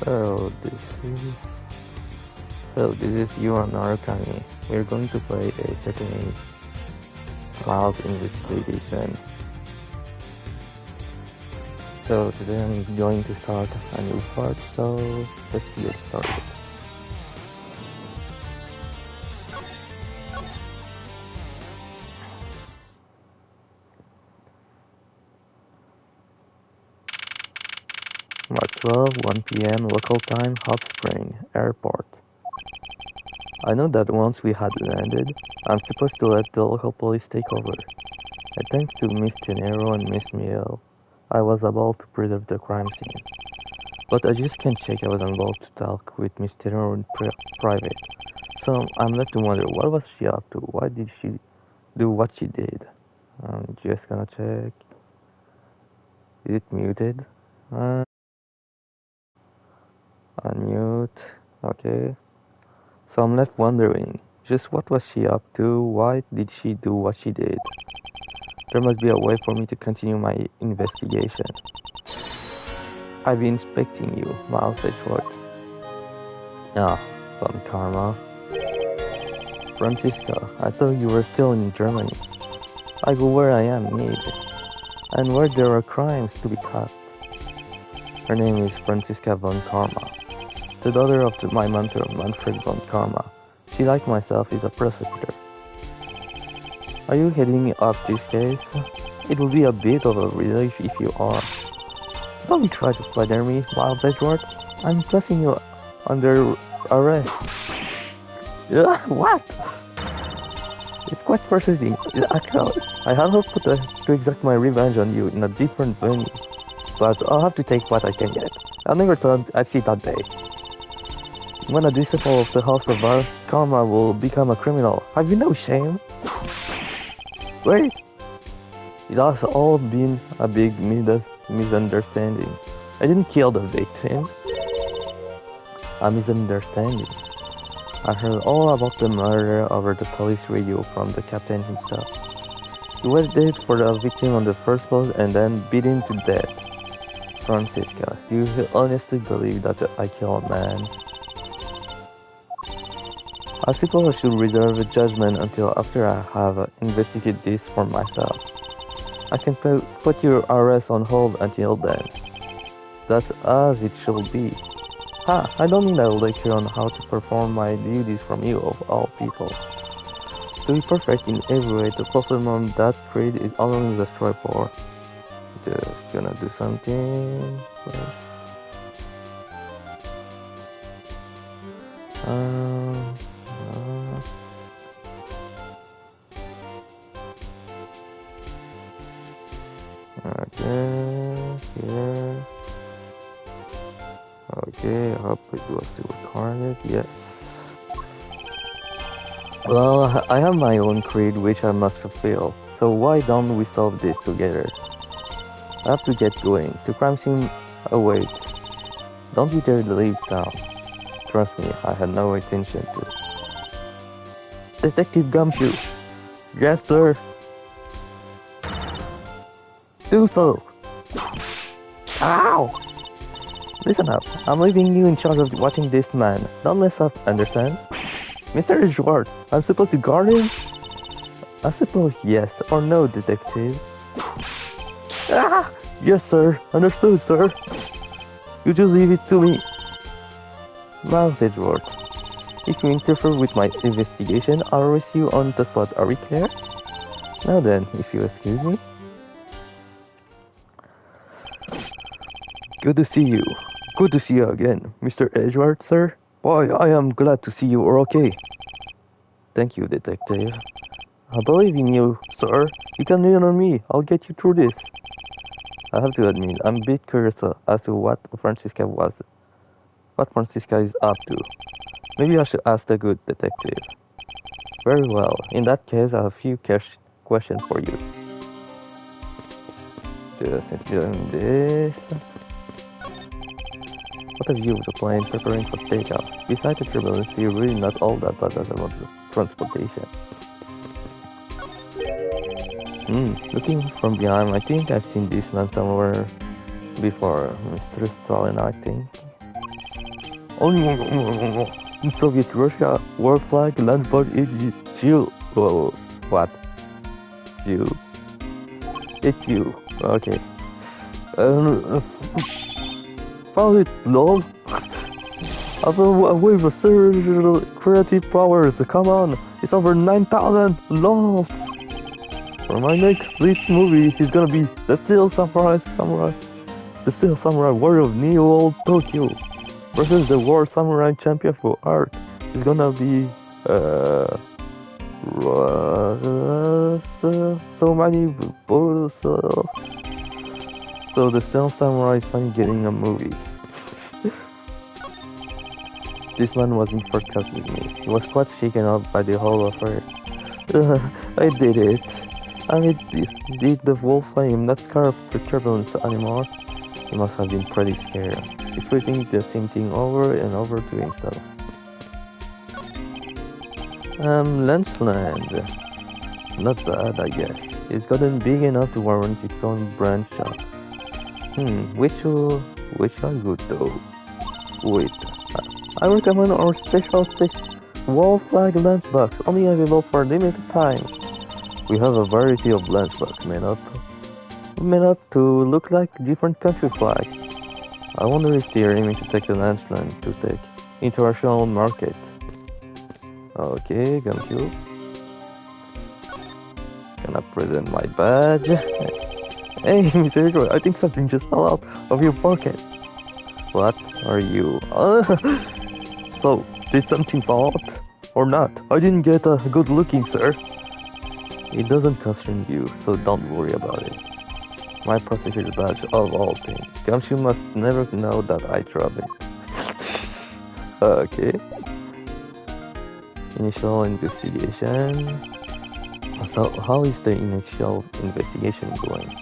Oh, is this is you and Arakami. We're going to play a certain cloud investigation. So today I'm going to start a new part, so let's get started. March 12, 1 p.m. local time, Hot Spring Airport. I know that once we had landed, I'm supposed to let the local police take over. Thanks to Miss Tenero and Miss Miel, I was able to preserve the crime scene. But I just can't check I was able to talk with Miss Tenero in private. So I'm left to wonder, what was she up to? Why did she do what she did? I'm just gonna check. Is it muted? Unmute. Okay. So I'm left wondering, just what was she up to? Why did she do what she did? There must be a way for me to continue my investigation. I've been inspecting you, Miles Edgeworth. Ah, Von Karma. Francisca, I thought you were still in Germany. I go where I am needed, and where there are crimes to be caught. Her name is Francisca Von Karma, the daughter of my mentor, Manfred Von Karma. She, like myself, is a prosecutor. Are you heading up this case? It will be a bit of a relief if you are. Don't try to flatter me, Miles Edgeworth. I'm placing you under arrest. What? It's quite frustrating, actually. I have hoped to exact my revenge on you in a different venue, but I'll have to take what I can get. I never thought I'd see that day. When a disciple of the House of Karma will become a criminal, have you no shame? Wait! It has all been a big misunderstanding. I didn't kill the victim. A misunderstanding. I heard all about the murder over the police radio from the captain himself. He waited for the victim on the first boat and then beat him to death. Francisca, do you honestly believe that I killed a man? I suppose I should reserve a judgment until after I have investigated this for myself. I can put your arrest on hold until then. That's as it should be. I don't need a lecture on how to perform my duties from you, of all people. To be perfect in every way, the fulfillment of that creed is only the strive for. Just gonna do something. Okay, here. Okay, I hope it was recorded. Yes. Well, I have my own creed which I must fulfill, so why don't we solve this together? I have to get going. The crime scene awaits. Don't you dare leave town. Trust me, I had no intention to. Detective Gumshoe! Yes, sir! Do so! Ow! Listen up, I'm leaving you in charge of watching this man. Don't mess up, understand? Mr. Edgeworth, I'm supposed to guard him? I suppose yes or no, detective. Ah! Yes, sir. Understood, sir. You just leave it to me. Miles Edgeworth, if you interfere with my investigation, I'll arrest you on the spot. Are we clear? Now then, if you excuse me. Good to see you. Good to see you again, Mr. Edgeworth, sir. Boy, I am glad to see you are okay. Thank you, detective. I believe in you, sir. You can lean on me. I'll get you through this. I have to admit, I'm a bit curious as to what Francisca is up to. Maybe I should ask the good detective. Very well. In that case, I have a few questions for you. Just doing this. What have you the plane preparing for takeoff? Besides the turbulence, you're really not all that bad about the transportation. Looking from behind, I think I've seen this man somewhere before. Mr. Stalin, I think. In Soviet Russia, war flag land bug is you. Oh, what? You. It's you. Okay. Um, found it, lol. After a wave of surreal creative powers, come on, it's over 9,000, lol. For my next Bleach movie, he's gonna be the Steel Samurai, the Steel Samurai Warrior of Neo Old Tokyo versus the World Samurai Champion for Art. It's gonna be, so many balls. So the Steel Samurai is finally getting a movie. This man wasn't sarcastic with me. He was quite shaken up by the whole affair. I did it. I did the wolf flame, not scared of the turbulence anymore. He must have been pretty scared. He's repeating the same thing over and over to himself. Lunchland. Not bad, I guess. It's gotten big enough to warrant its own brand shop. Which are good though? Wait. I recommend our special wall flag lunchbox, only available for a limited time. We have a variety of lunchboxes made up to look like different country flags. I wonder if they are aiming to take the lunchland to take international market. Okay, got you. Gonna present my badge. Hey, Mr. Edgeworth, I think something just fell out of your pocket. What are you? So, did something fall out? Or not? I didn't get a good looking, sir. It doesn't concern you, so don't worry about it. My prosecutor's badge of all things. Gumshoe must never know that I dropped it. Okay. Initial investigation. So, how is the initial investigation going?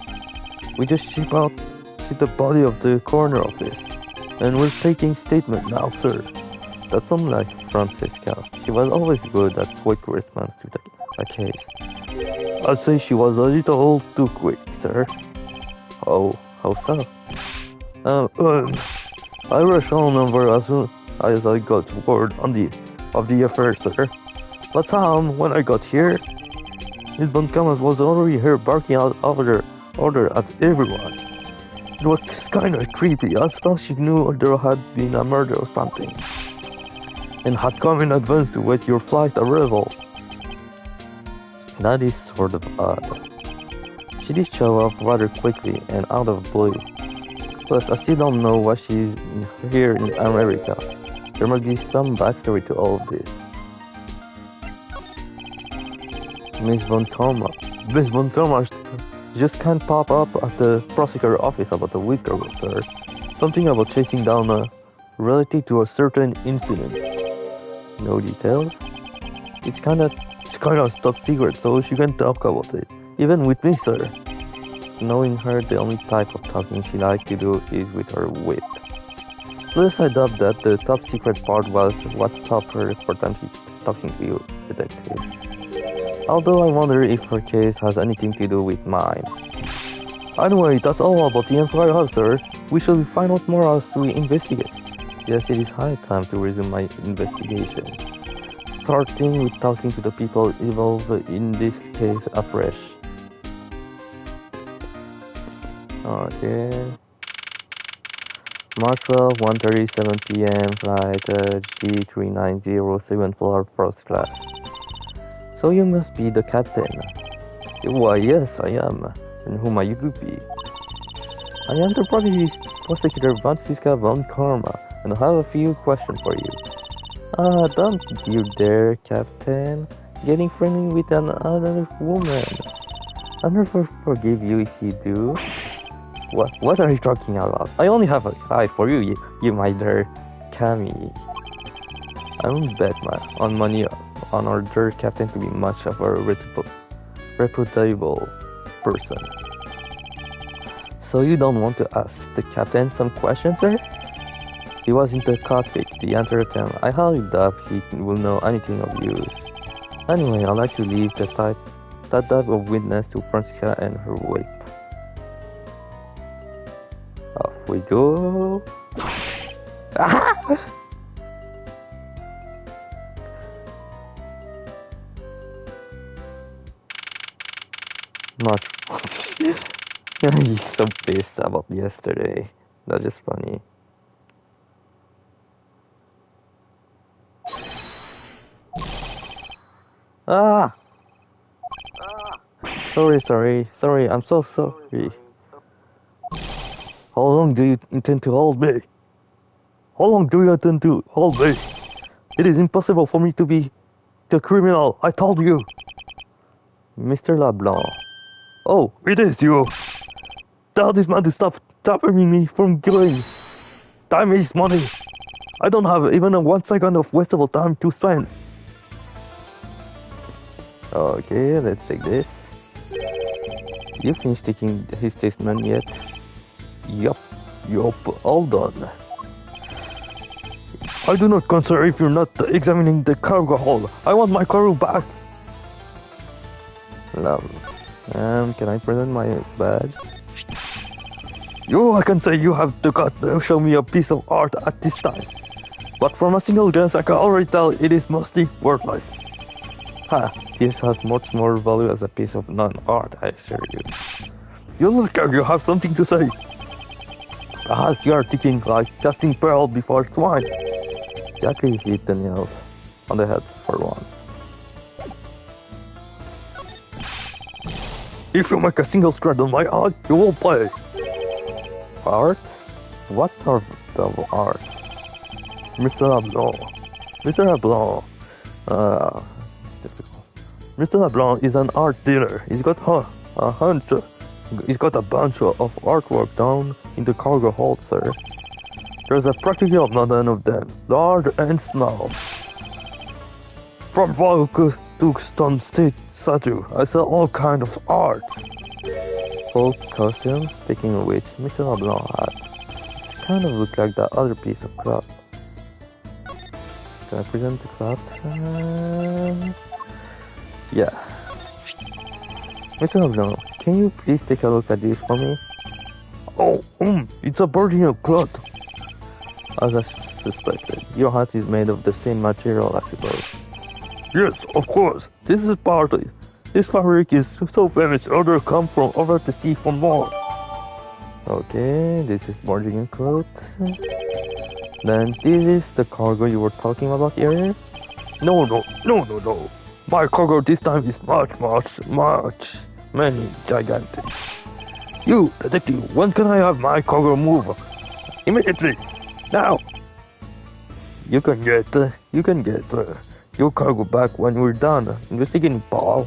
We just shipped the body of the coroner office. And we're taking statement now, sir. That's unlike Francisca. She was always good at quick response to a case. I'd say she was a little too quick, sir. Oh, how so? I rushed on over as soon as I got word of the affair, sir. But when I got here, Miss Montgomery was already here barking out order at everyone. It was kinda creepy. I thought she knew there had been a murder or something, and had come in advance to wait your flight arrival. That is sort of odd. She did show up rather quickly and out of the blue. Plus, I still don't know why she's here in America. There must be some backstory to all of this. Miss Montgomery just can't pop up at the prosecutor's office about a week ago, sir. Something about chasing down a relative to a certain incident. No details? It's kinda top secret, so she can talk about it. Even with me, sir. Knowing her, the only type of talking she likes to do is with her wit. Plus, I doubt that the top secret part was what stopped her for talking to you, detective. Although I wonder if her case has anything to do with mine. Anyway, that's all about the Empire House, sir. We shall find out more as we investigate. Yes, it is high time to resume my investigation. Starting with talking to the people involved in this case afresh. Okay. March 12, 1:37 p.m. Flight G3907 floor first class. So you must be the captain. Why, yes, I am. And who might you be? I am the prosecutor Francisca von Karma, and I have a few questions for you. Don't you dare, Captain. Getting friendly with another woman. I'll never forgive you if you do. What are you talking about? I only have an eye for you, you my dear Cammy. I won't bet on money on our dear captain to be much of a reputable person. So you don't want to ask the captain some questions, sir? He was in the cockpit the entire time. I highly doubt he will know anything of you. Anyway, I'd like to leave that type of witness to Francisca and her whip. Off we go. much. He's so pissed about yesterday. That's just funny. Ah! Sorry, I'm so sorry. How long do you intend to hold me? How long do you intend to hold me? It is impossible for me to be the criminal, I told you. Mr. LeBlanc. Oh, it is you. Tell this man to stop stopping me from killing. Time is money. I don't have even a 1 second of wastable time to spend. Okay, let's take this. You finished taking his statement yet? Yup, all done. I do not concern if you're not examining the cargo hold. I want my cargo back. Lovely. Can I present my badge? I can say you have the guts to show me a piece of art at this time. But from a single glance I can already tell it is mostly worthless. Ha, this has much more value as a piece of non-art, I assure you. You look like you have something to say. Perhaps you are thinking like casting pearl before swine. Exactly, hit the nails on the head for once. If you make a single scratch on my eye, you will pay. Art? What sort of art? Mr. LeBlanc. Mr. LeBlanc. Mr. LeBlanc is an art dealer. He's got a bunch of artwork down in the cargo hold, sir. There's a practically abundance of them, large and small. From Volk to stone statue, I sell all kinds of art. Folk costume, speaking of which, Mr. LeBlanc had. Kind of looked like that other piece of cloth. Can I present the cloth? Yeah. Mr. LeBlanc, can you please take a look at this for me? Oh, it's a Virginia cloth. As I suspected, your hat is made of the same material, I suppose. Yes, of course. This is partly. This fabric is so famous, others come from over the sea for more. Okay, this is Virginia cloth. Then this is the cargo you were talking about earlier? No. My cargo this time is many gigantic. You, detective, when can I have my cargo move? Immediately! Now! You can get your cargo back when we're done investigating, Paul.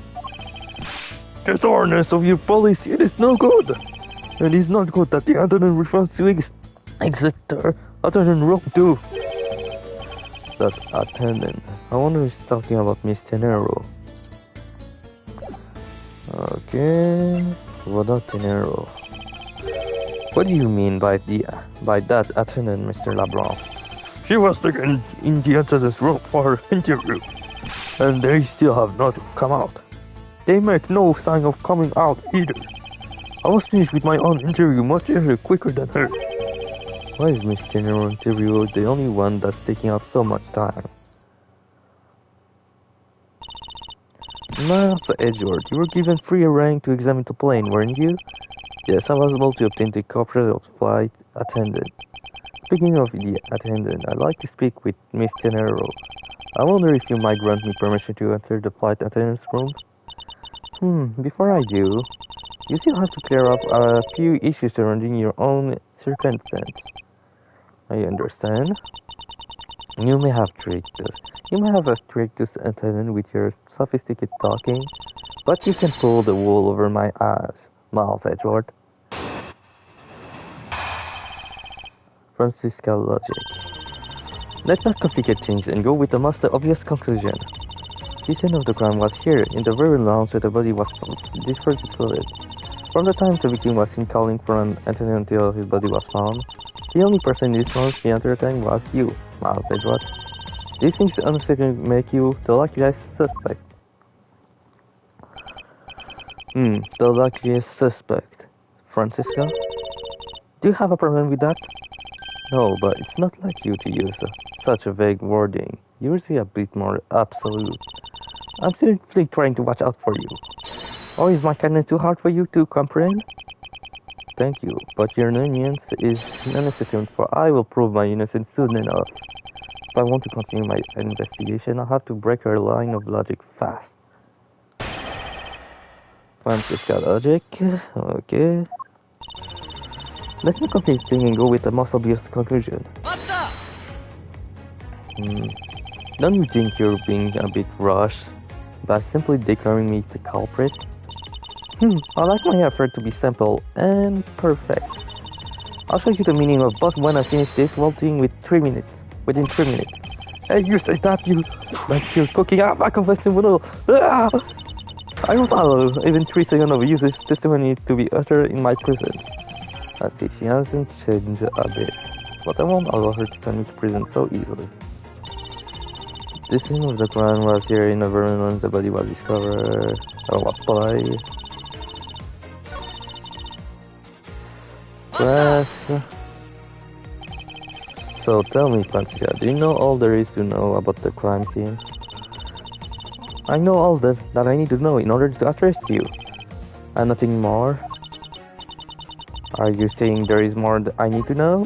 The thoroughness of your policy, it is no good! It is not good that the attendant refers to exit attendant room too. That attendant. I wonder if he's talking about Miss Tenero. Okay, Roda Tenero. What do you mean by that attendant, Mr. LeBlanc? She was taken in the attendant's room for her interview, and they still have not come out. They make no sign of coming out either. I was finished with my own interview much quicker than her. Why is Miss Tenero's interview the only one that's taking up so much time? Master Edgeworth, you were given free rein to examine the plane, weren't you? Yes, I was able to obtain the cooperation of the flight attendant. Speaking of the attendant, I'd like to speak with Miss Tenero. I wonder if you might grant me permission to enter the flight attendant's room? Before I do, you still have to clear up a few issues surrounding your own circumstance. I understand. You may have tricked this attendant with your sophisticated talking, but you can pull the wool over my eyes, Miles Edgeworth. Francisca logic. Let's not complicate things and go with the most obvious conclusion. The scene of the crime was here, in the very lounge where the body was found. This first exploded. From the time the victim was seen calling for an attendant until his body was found, the only person in this lounge the entire time was you, Miles Edgeworth. This seems to honestly make you the luckiest suspect. The luckiest suspect. Francisca? Do you have a problem with that? No, but it's not like you to use such a vague wording. You're usually a bit more absolute. I'm simply trying to watch out for you. Or is my kindness too hard for you to comprehend? Thank you, but your nuisance is unnecessary, for I will prove my innocence soon enough. If I want to continue my investigation, I have to break her line of logic fast. Francisca logic, okay. Let me complete thing and go with the most obvious conclusion. Don't you think you're being a bit rushed by simply declaring me the culprit? I like my effort to be simple and perfect. I'll show you the meaning of but when I finish this whole thing within 3 minutes. Hey, you say that you like you're cooking up a confession noodle. I won't allow even 3 seconds of useless testimony to be uttered in my presence. I see she hasn't changed a bit, but I won't allow her to send me to prison so easily. The scene of the crime was here in the environment the body was discovered. Apply. Press. So tell me, Francisca, do you know all there is to know about the crime scene? I know all that I need to know in order to arrest you. And nothing more? Are you saying there is more that I need to know?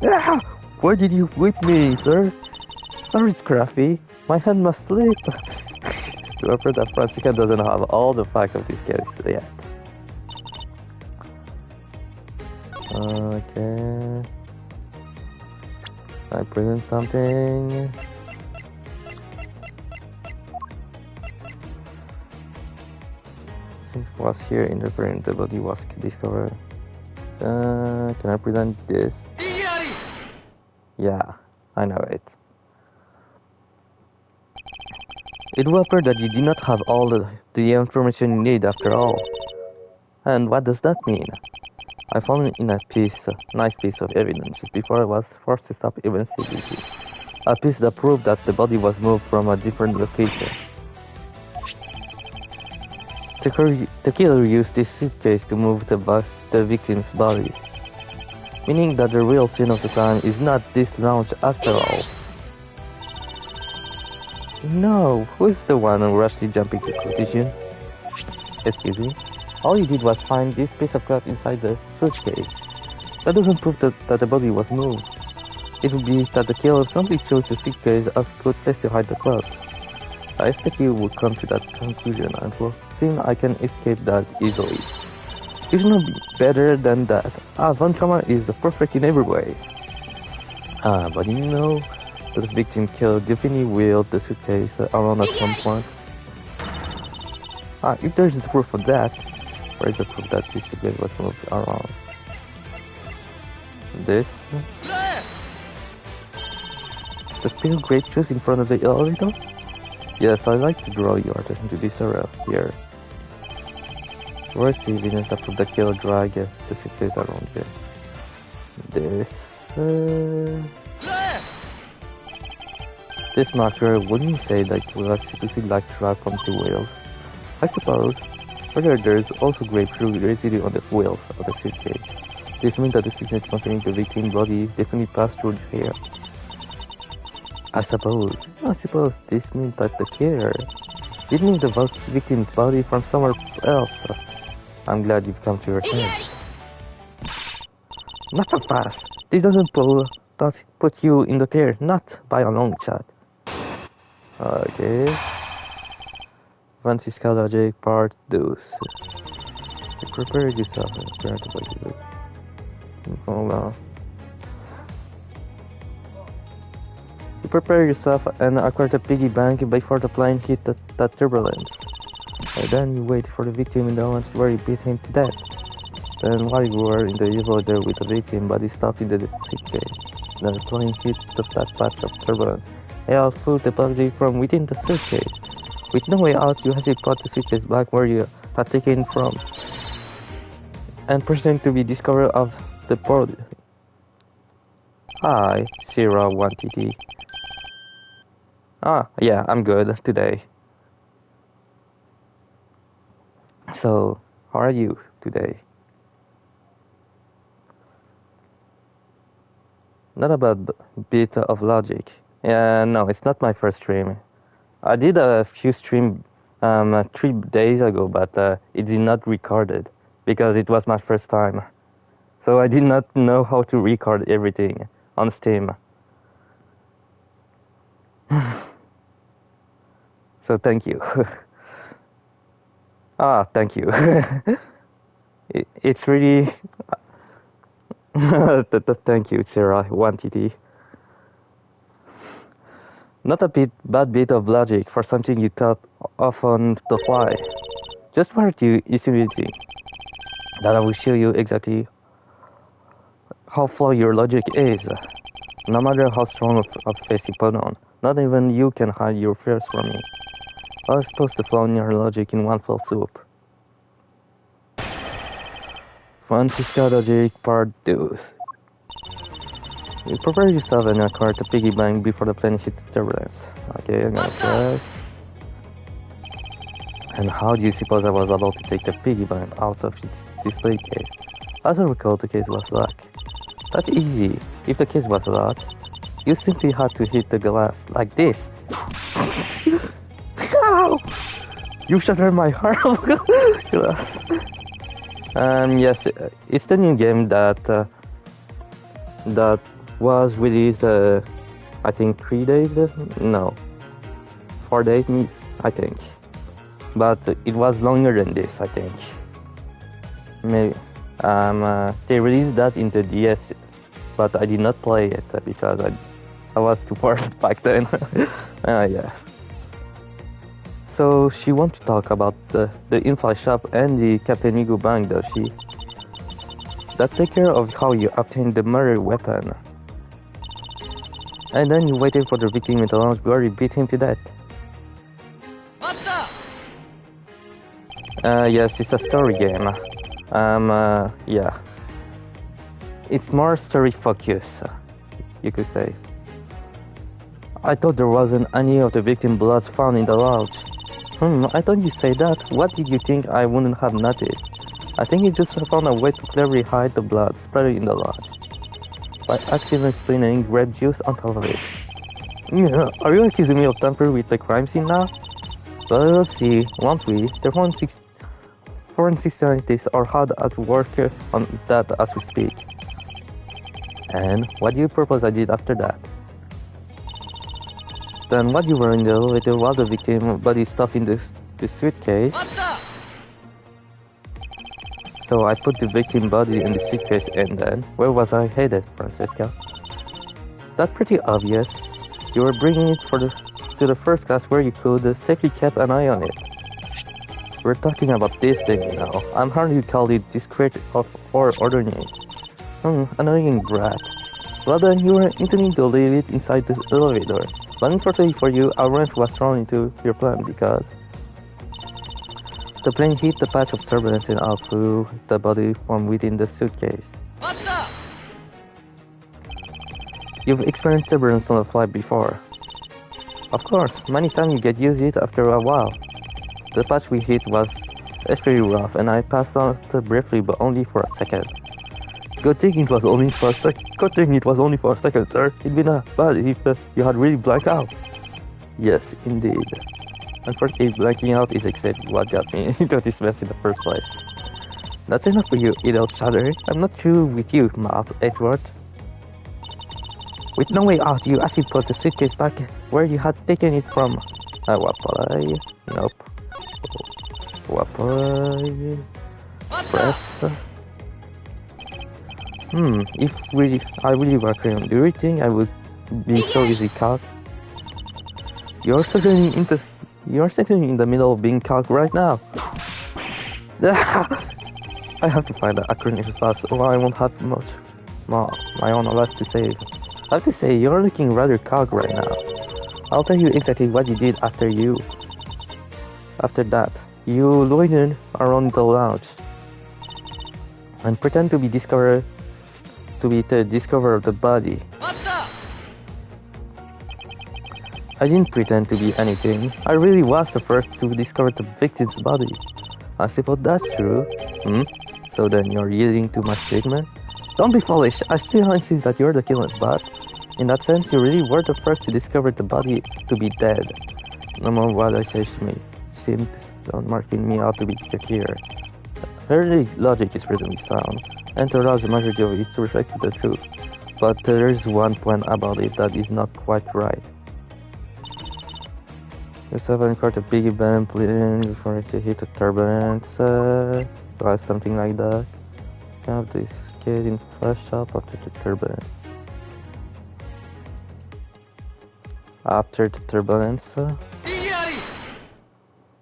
Ah! Why did you whip me, sir? Sorry, Scruffy. My hand must slip. To appear that Francisca doesn't have all the facts of this case yet. Okay. I present something. It was here in the print, the body was discovered. Can I present this? Yeah, I know it. It will appear that you do not have all the information you need after all. And what does that mean? I found in a nice piece of evidence before I was forced to stop investigating. A piece that proved that the body was moved from a different location. The killer used this suitcase to move the victim's body, meaning that the real scene of the crime is not this lounge after all. No, who's the one who rashly jumping to conclusion? Excuse me? All you did was find this piece of cloth inside the suitcase. That doesn't prove that the body was moved. It would be that the killer simply chose the suitcase as a good place to hide the cloth. I expect you would come to that conclusion, and well, since I can escape that easily. You should know better than that. Von Kama is perfect in every way. But you know that the victim killer definitely wheeled the suitcase around at some point. If there is proof of that, where is the proof that this suitcase was moved around? This? The pale grape juice in front of the elevator? Yes, I'd like to draw your attention to this area here. Where's the evidence that the killer dragged the suitcase around here? This... This marker, wouldn't you say that you like to see like track from the wheels? I suppose. Further, there is also grapefruit residue on the wheels of the suitcase. This means that the suitcase containing the victim's body definitely passed through here. I suppose this means that the killer did move the victim's body from somewhere else. I'm glad you've come to your sense. Not so fast. This doesn't put you in the clear, not by a long shot. Okay. Francisca logic part 2. Prepare yourself. Hold on. You prepare yourself and acquire the piggy bank before the plane hit that turbulence. And then you wait for the victim in the lounge where you beat him to death. Then while you were in the elevator with the victim, body stopped in the suitcase. Then the plane hit that patch of turbulence. Hale flew the body from within the suitcase. With no way out, you hastily put the suitcase back where you had taken from, and pretend to be discoverer of the body. Hi, Sierra 1TT. Yeah, I'm good today. So, how are you today? Not a bad bit of logic. Yeah, no, it's not my first stream. I did a few streams 3 days ago, but it did not record it because it was my first time. So I did not know how to record everything on Steam. So thank you. Thank you. It's really... Thank you, Sarah, 1TT. Not a bad bit of logic for something you thought of on the fly. Just prior to insinuating that I will show you exactly how flawed your logic is. No matter how strong of face you put on, not even you can hide your fears from me. I'll expose the flaw in your logic in one fell swoop. Francisca Logic Part 2. You prepare yourself and your car to piggy bank before the plane hits the turbulence. Okay, I'm gonna press. And how do you suppose I was about to take the piggy bank out of its display case? As I recall, the case was locked. That's easy. If the case was locked, you simply had to hit the glass like this. Ow! You shattered my heart. Glass. Yes, it's the new game that was released, I think 3 days, no, 4 days, I think. But it was longer than this, I think. Maybe. They released that in the DS, but I did not play it because I was too poor back then. Yeah. So she wants to talk about the in-flight shop and the Captain Migu bank, does she? That take care of how you obtained the murder weapon. And then you waited for the victim in the lounge where you beat him to death. Yes, it's a story game. Yeah. It's more story focused, you could say. I thought there wasn't any of the victim blood found in the lounge. I thought you say that. What did you think I wouldn't have noticed? I think you just found a way to cleverly hide the blood spread in the lounge by accidentally spilling grape juice on top of it. Yeah, are you accusing me of tampering with the crime scene now? Well, let's see, won't we? The forensic scientists are hard at work on that as we speak. And what do you propose I did after that? Then what you were in the elevator while the victim body stuffed in the suitcase. So I put the victim body in the suitcase and then, where was I headed, Francesca? That's pretty obvious. You were bringing it to the first class where you could safely keep an eye on it. We're talking about this thing now. I'm hardly call it discreet or ordinary. Annoying brat. Well then, you were intending to leave it inside the elevator. But unfortunately for you, a wrench was thrown into your plan because the plane hit the patch of turbulence and out flew the body from within the suitcase. You've experienced turbulence on a flight before. Of course, many times you get used to it after a while. The patch we hit was especially rough and I passed out briefly but only for a second. Good thing it was only for a second, sir. It'd been bad if you had really blacked out. Yes, indeed. Unfortunately, blacking out is exactly what got me into this mess in the first place. That's enough for you, idle chatter. I'm not through with you, mouth, Edgeworth. With no way out, you actually put the suitcase back where you had taken it from. Wapai. Nope. Wapai. Press. If I really were crayon, do you think I would be so easy caught? You're certainly in the middle of being caught right now. I have to find the acronym fast or I won't have much my own life to save. I have to say, you're looking rather cocked right now. I'll tell you exactly what you did after that. You loitered around the lounge and pretend to be the discoverer of the body. I didn't pretend to be anything. I really was the first to discover the victim's body. I suppose that's true. So then you're yielding to my statement? Don't be foolish. I still insist that you're the killer, but in that sense, you really were the first to discover the body to be dead. No more what I say to me. seems on marking me out to be the killer. Her logic is reasonably sound, and the large majority of it reflects the truth. But there is one point about it that is not quite right. The 7 caught a piggy bank playing before it hit a turbulence, or something like that. Have this kid in flash up after the turbulence. After the turbulence?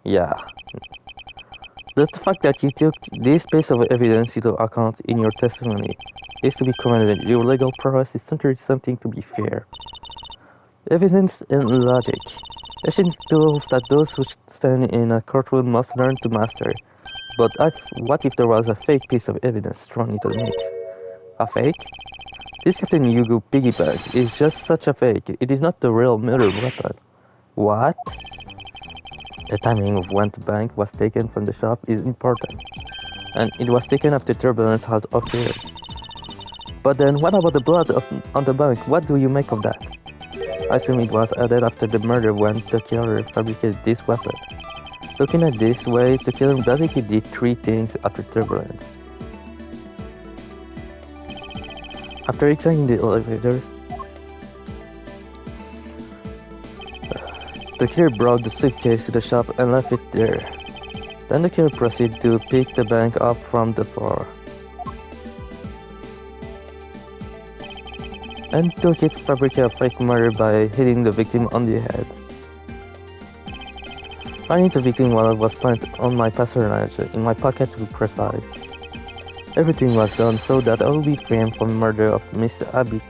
Yeah. The fact that you took this piece of evidence into account in your testimony is to be commended. Your legal prowess is centered something to be fair. Evidence and logic. Ancient tools that those who stand in a courtroom must learn to master. But what if there was a fake piece of evidence thrown into the mix? A fake? This Captain Yugo piggy bank is just such a fake. It is not the real murder weapon. What? The timing of when the bank was taken from the shop is important. And it was taken after turbulence had occurred. But then what about the blood on the bank? What do you make of that? I assume it was added after the murder when the killer fabricated this weapon. Looking at this way, the killer basically did 3 things after turbulence. After exiting the elevator, the killer brought the suitcase to the shop and left it there. Then the killer proceeded to pick the bank up from the floor and took it to fabricate a fake murder by hitting the victim on the head. Finding the victim wallet was planted on my patronage, in my pocket to be precise. Everything was done so that I will be framed for the murder of Miss Agby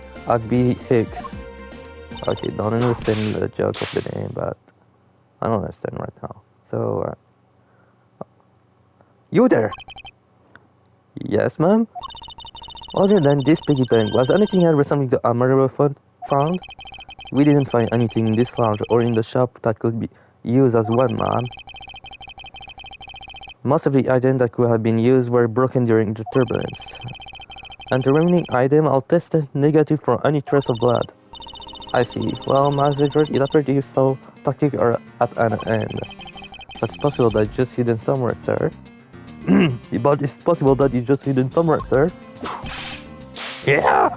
Hicks. Okay, don't understand the joke of the name, but I don't understand right now. So, you there? Yes, ma'am? Other than this piggy bank, was anything else resembling the murder weapon found? We didn't find anything in this lounge or in the shop that could be used as one, ma'am. Most of the items that could have been used were broken during the turbulence. And the remaining item I'll tested negative for any trace of blood. I see. Well, Master George, it appears you saw tactics are at an end. It's possible that it's just hidden somewhere, sir. But it's possible that it's just hidden somewhere, sir. Yeah!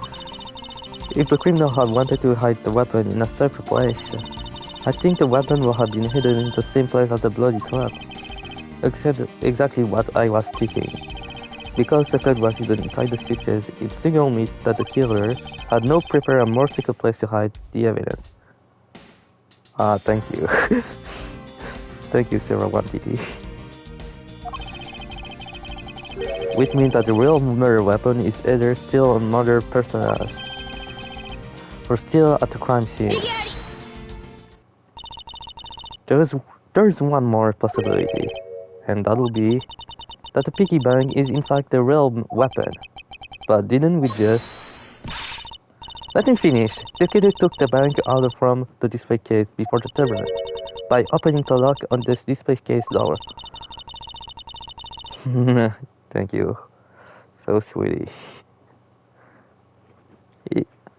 If the criminal had wanted to hide the weapon in a separate place, I think the weapon would have been hidden in the same place as the bloody club. Except exactly what I was thinking. Because the club was hidden inside the suitcase, it signaled me that the killer had not prepared a more secret place to hide the evidence. Thank you. Thank you, Sarah 1TT. Which means that the real murder weapon is either still on another personage or still at the crime scene. There's one more possibility, and that'll be that the piggy bank is in fact the real weapon. But didn't we just... Let me finish. The killer took the bank out from the display case before the turbulence by opening the lock on this display case door. Thank you. So sweetie.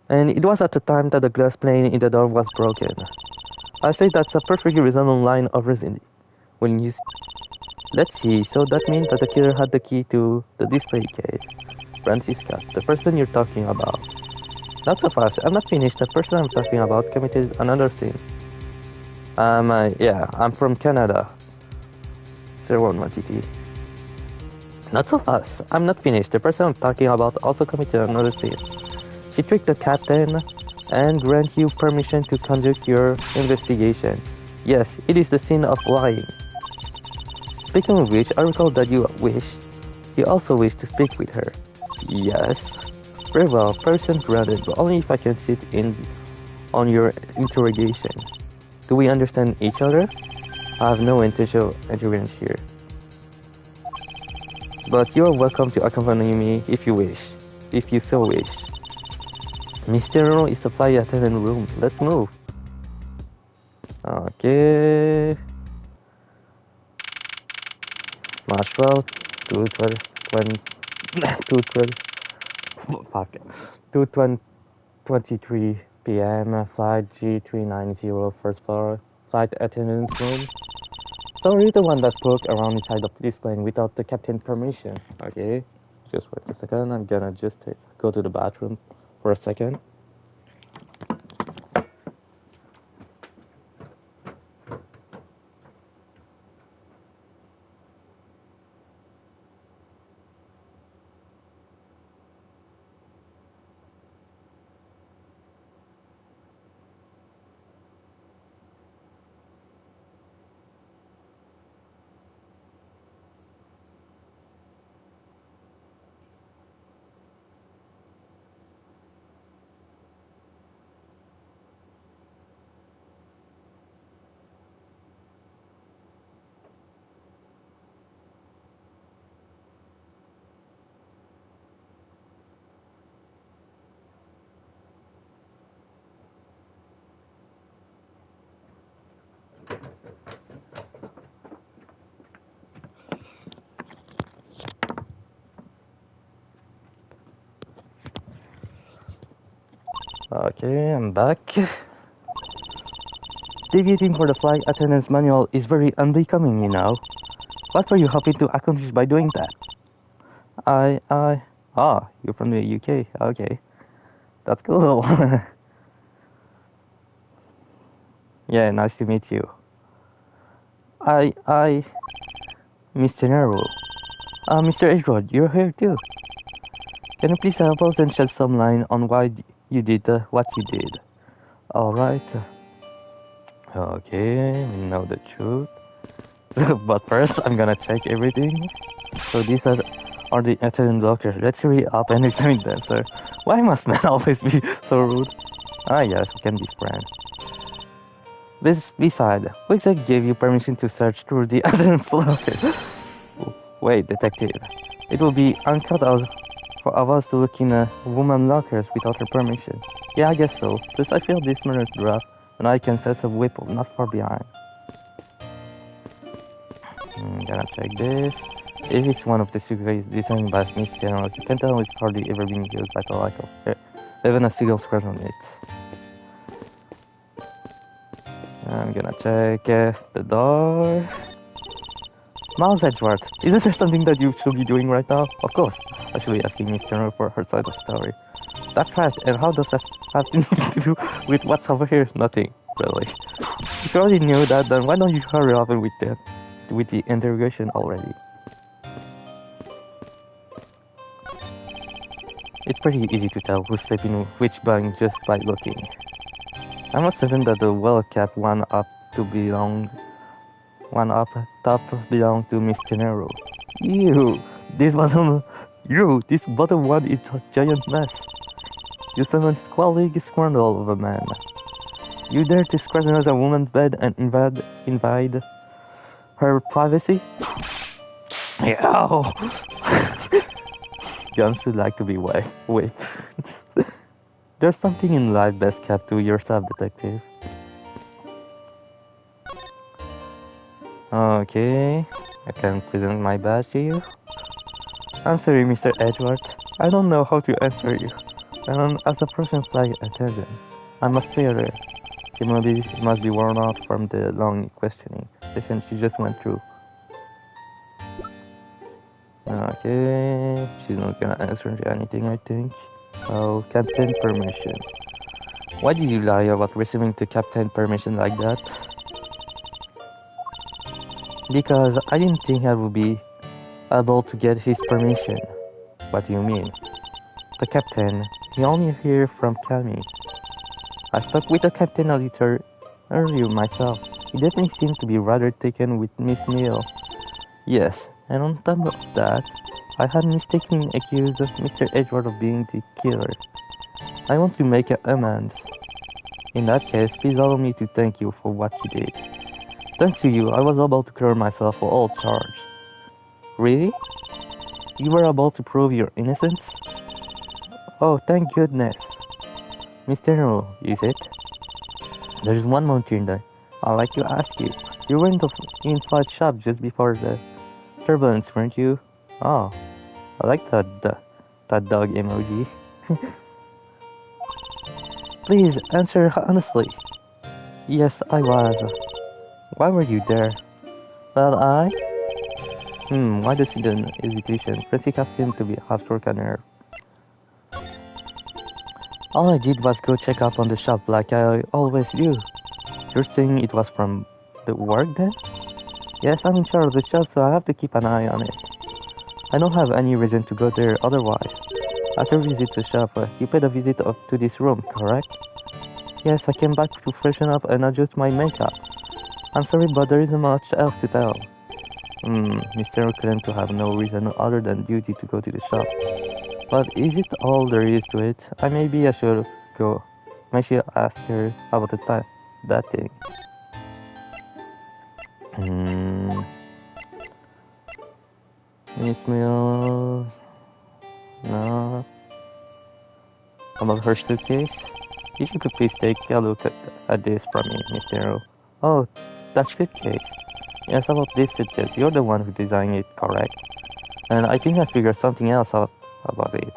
And it was at the time that the glass pane in the door was broken. I say that's a perfectly reasonable line of reasoning. When you... Let's see, so that means that the killer had the key to the display case. Francisca, the person you're talking about. Not so fast, I'm not finished. The person I'm talking about committed another sin. Yeah, I'm from Canada. Sir 1TT. Not so fast, I'm not finished. The person I'm talking about also committed another sin. She tricked the captain and granted you permission to conduct your investigation. Yes, it is the sin of lying. Speaking of which, I recall that you also wish to speak with her. Yes. Very well, permission granted, but only if I can sit in on your interrogation. Do we understand each other? I have no intention of intervening here. But you are welcome to accompany me if you wish. If you so wish. Mr. Rono is the flight attendant room. Let's move. Okay. March 12, 2:23 p.m. Flight G390, first floor, flight attendant's room. So you're the one that broke around inside the police plane without the captain's permission. Okay, just wait a second. I'm gonna just go to the bathroom for a second. Okay, I'm back. Deviating for the flight attendance manual is very unbecoming, you know. What were you hoping to accomplish by doing that? You're from the UK. Okay, that's cool. Yeah, nice to meet you. Mr. Nero. Mr. Edgeworth, you're here too. Can you please help us and shed some light on why you did what you did? Alright. Okay, we know the truth. But first, I'm gonna check everything. So these are the attendant lockers. Let's hurry up and examine them, sir. Why must men always be so rude? Ah, yes, we can be friends. Besides, who exactly gave you permission to search through the attendant lockers? Wait, detective. It will be uncut of us to look in woman lockers without her permission. Yeah, I guess so. Plus, I feel this mirror drop, and I can sense a weapon not far behind. I'm gonna check this. If it's one of the suitcases designed by Smith General, you can tell it's hardly ever been used by the like of even a single scratch on it. I'm gonna check the door. Miles Edgeworth, isn't there something that you should be doing right now? Of course, I should be asking Miss General for her side of the story. That's right, and how does that have anything to do with what's over here? Nothing, really. If you already knew that, then why don't you hurry up with the interrogation already? It's pretty easy to tell who's sleeping which bank just by looking. I must admit that the well-kept one up top belong to Miss Gennaro. This bottom one is a giant mess. You summon squalid scoundrel of a man. You dare to scrutinize a woman's bed and invade her privacy? Yeah. Guns would like to be whipped. There's something in life best kept to yourself, detective. Okay, I can present my badge to you. I'm sorry, Mr. Edgeworth. I don't know how to answer you. And as a person flight attendant, I'm a failure. She must be worn out from the long questioning session she just went through. Okay, she's not gonna answer anything, I think. Oh, Captain permission. Why did you lie about receiving the Captain permission like that? Because I didn't think I would be able to get his permission. What do you mean? The Captain, he only heard from Cammy. I spoke with the Captain a little earlier myself. He definitely seemed to be rather taken with Miss Neal. Yes, and on top of that, I had mistakenly accused Mr. Edgeworth of being the killer. I want to make amends. In that case, please allow me to thank you for what you did. Thanks to you, I was able to clear myself for all charge. Really? You were able to prove your innocence? Oh, thank goodness. Mr. Nero, is it? There's one more thing that I'd like to ask you. You were in the in-flight shop just before the turbulence, weren't you? Oh, I like that dog emoji. Please, answer honestly. Yes, I was. Why were you there? Well, why the sudden hesitation? Jessica seemed to have struck a nerve. All I did was go check up on the shop like I always do. You're saying it was from the work then? Yes, I'm in charge of the shop, so I have to keep an eye on it. I don't have any reason to go there otherwise. After visit the shop, you paid a visit to this room, correct? Yes, I came back to freshen up and adjust my makeup. I'm sorry, but there isn't much else to tell. Mr. claimed to have no reason other than duty to go to the shop. But is it all there is to it? Maybe I should go. Maybe I should ask her about that thing. Miss Mill... No. About her suitcase? If you could please take a look at this from me, Mr. O. Oh, that suitcase. Yes, about this suitcase. You're the one who designed it, correct? And I think I figured something else out about it.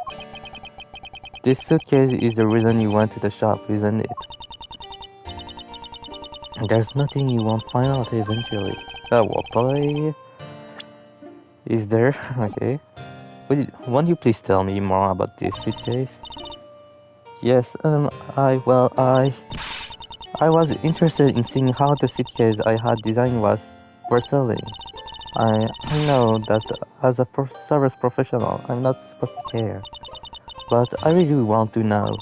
This suitcase is the reason you went to the shop, isn't it? There's nothing you won't find out eventually. Wopale? Is there? Okay. Won't you please tell me more about this suitcase? Yes, I was interested in seeing how the suitcase I had designed was for selling. I know that as a service professional, I'm not supposed to care. But I really want to know.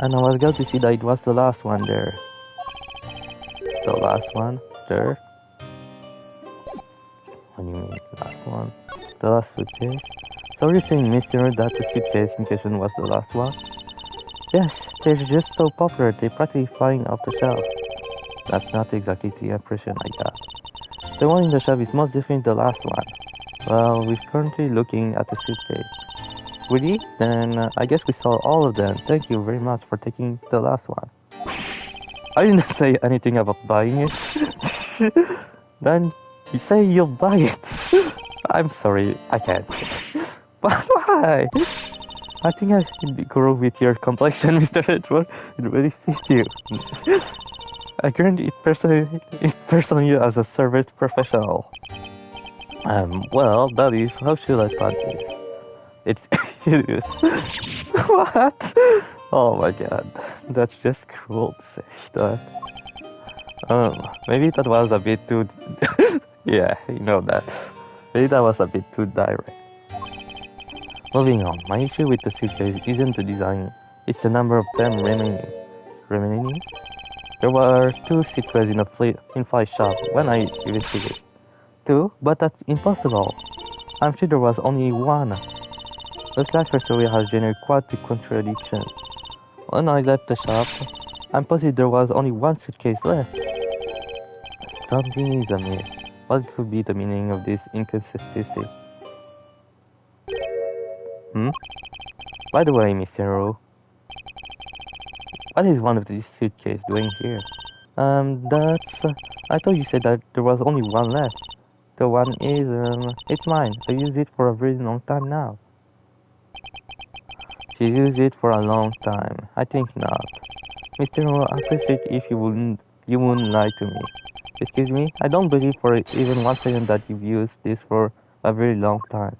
And I was glad to see that it was the last one there. The last one? There? What do you mean, the last one? The last suitcase? So you're saying, Mister, that the suitcase in question was the last one? Yes, they're just so popular, they're practically flying off the shelf. That's not exactly the impression I got. The one in the shop is most definitely the last one. Well, we're currently looking at the suitcase. Really? Then I guess we saw all of them. Thank you very much for taking the last one. I didn't say anything about buying it. Then you say you'll buy it. I'm sorry, I can't. But why? I think I should grow with your complexion, Mr. Edward. It really suits you. I currently personally you as a service professional. Well, that is, how should I put this? It's hideous. What? Oh my god, that's just cruel to say that. Maybe that was a bit too... yeah, you know that. Maybe that was a bit too direct. Moving on, my issue with the suitcase isn't the design, it's the number of them remaining? There were 2 suitcases in a in-flight shop when I investigated. 2? But that's impossible. I'm sure there was only 1. Looks like her story has generated quite the contradiction. When I left the shop, I'm positive there was only 1 suitcase left. Something is amiss. What could be the meaning of this inconsistency? By the way, Mr. O, what is one of these suitcases doing here? I thought you said that there was only 1 left. The one is, it's mine. I used it for a very long time now. She used it for a long time. I think not. Mr. O, I appreciate if you wouldn't lie to me. Excuse me? I don't believe for even 1 second that you've used this for a very long time.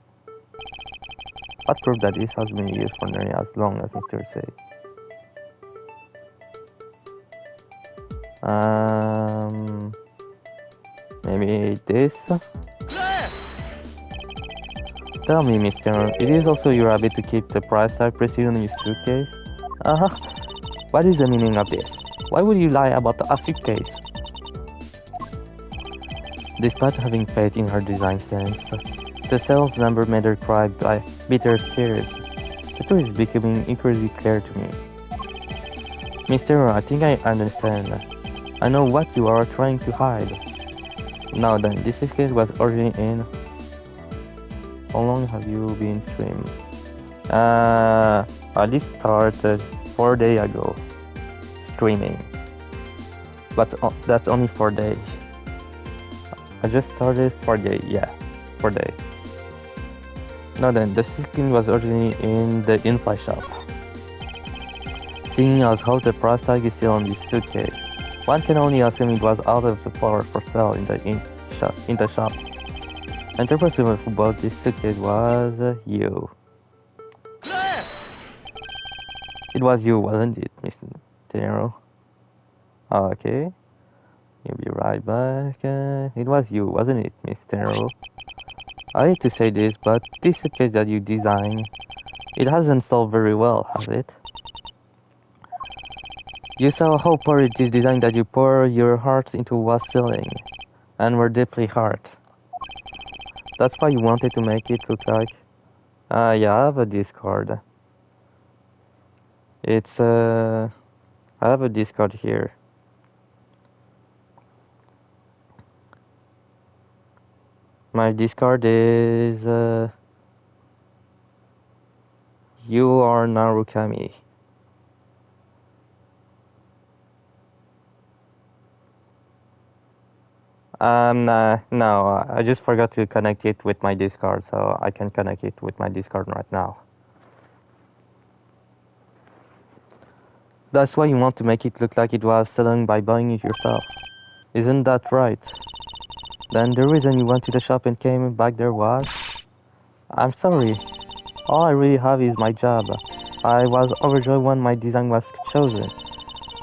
What proof that this has been used for nearly as long as Mr. said? Maybe this? Tell me, Mr. It is also your habit to keep the price tag precise on your suitcase? What is the meaning of this? Why would you lie about a suitcase? Despite having faith in her design sense, the sales number made her cry by bitter tears. The truth is becoming increasingly clear to me. Mr. I think I understand. I know what you are trying to hide. Now then, this suitcase was originally in... How long have you been streaming? This started 4 days ago. Streaming. But that's only 4 days. I just started 4 days, yeah. 4 days. Now then, the suitcase was originally in the in-flight shop. Seeing as how the price tag is still on this suitcase, one can only assume it was out of the floor for sale in the in the shop. And the person who bought this suitcase was you. It was you, wasn't it, Mr. Tenero? Okay. You'll be right back. It was you, wasn't it, Miss Tenero? I hate to say this, but this suitcase that you designed, it hasn't sold very well, has it? You saw how poor it is designed that you pour your heart into was selling, and were deeply hurt. That's why you wanted to make it look like... yeah, I have a Discord. It's, I have a Discord here. My Discord is, You are Narukami. No, I just forgot to connect it with my Discord, so I can connect it with my Discord right now. That's why you want to make it look like it was selling by buying it yourself. Isn't that right? Then the reason you went to the shop and came back there was... I'm sorry. All I really have is my job. I was overjoyed when my design was chosen.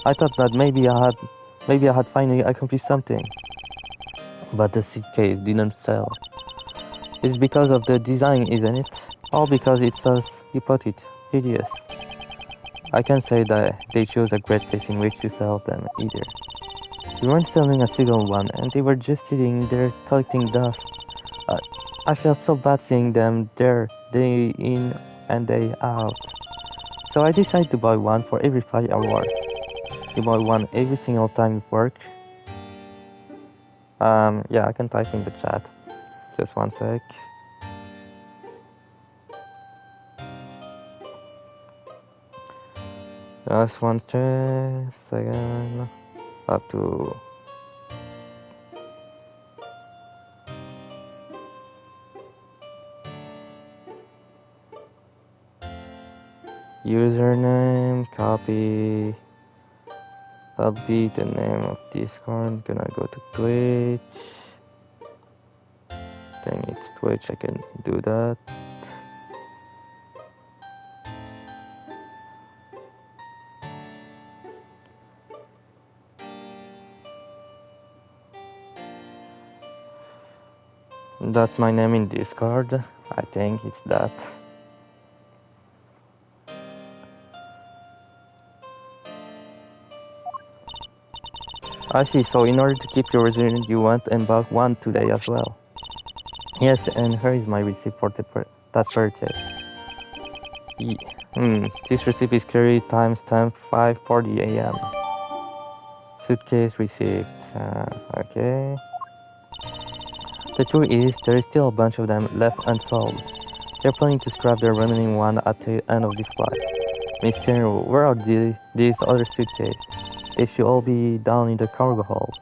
I thought that maybe I had finally accomplished something. But the suitcase didn't sell. It's because of the design, isn't it? All because it's as you put it, hideous. I can't say that they chose a great place in which to sell them either. We weren't selling a single one, and they were just sitting there collecting dust. I felt so bad seeing them there, day in and day out. So I decided to buy one for every 5 hours. You buy one every single time you work. Yeah, I can type in the chat. Just one sec. Just one second. Up to... Username, copy. That'll be the name of Discord. Gonna go to Twitch. Then it's Twitch, I can do that. That's my name in Discord. I think it's that. I see, so in order to keep your resident, you want and bought one today as well. Yes, and here is my receipt for that purchase. This receipt is carried timestamp 5:40 AM. Suitcase receipt. Okay. The truth is, there is still a bunch of them left unsold. They're planning to scrap the remaining one at the end of this flight. Miss General, where are these other suitcases? They should all be down in the cargo hold.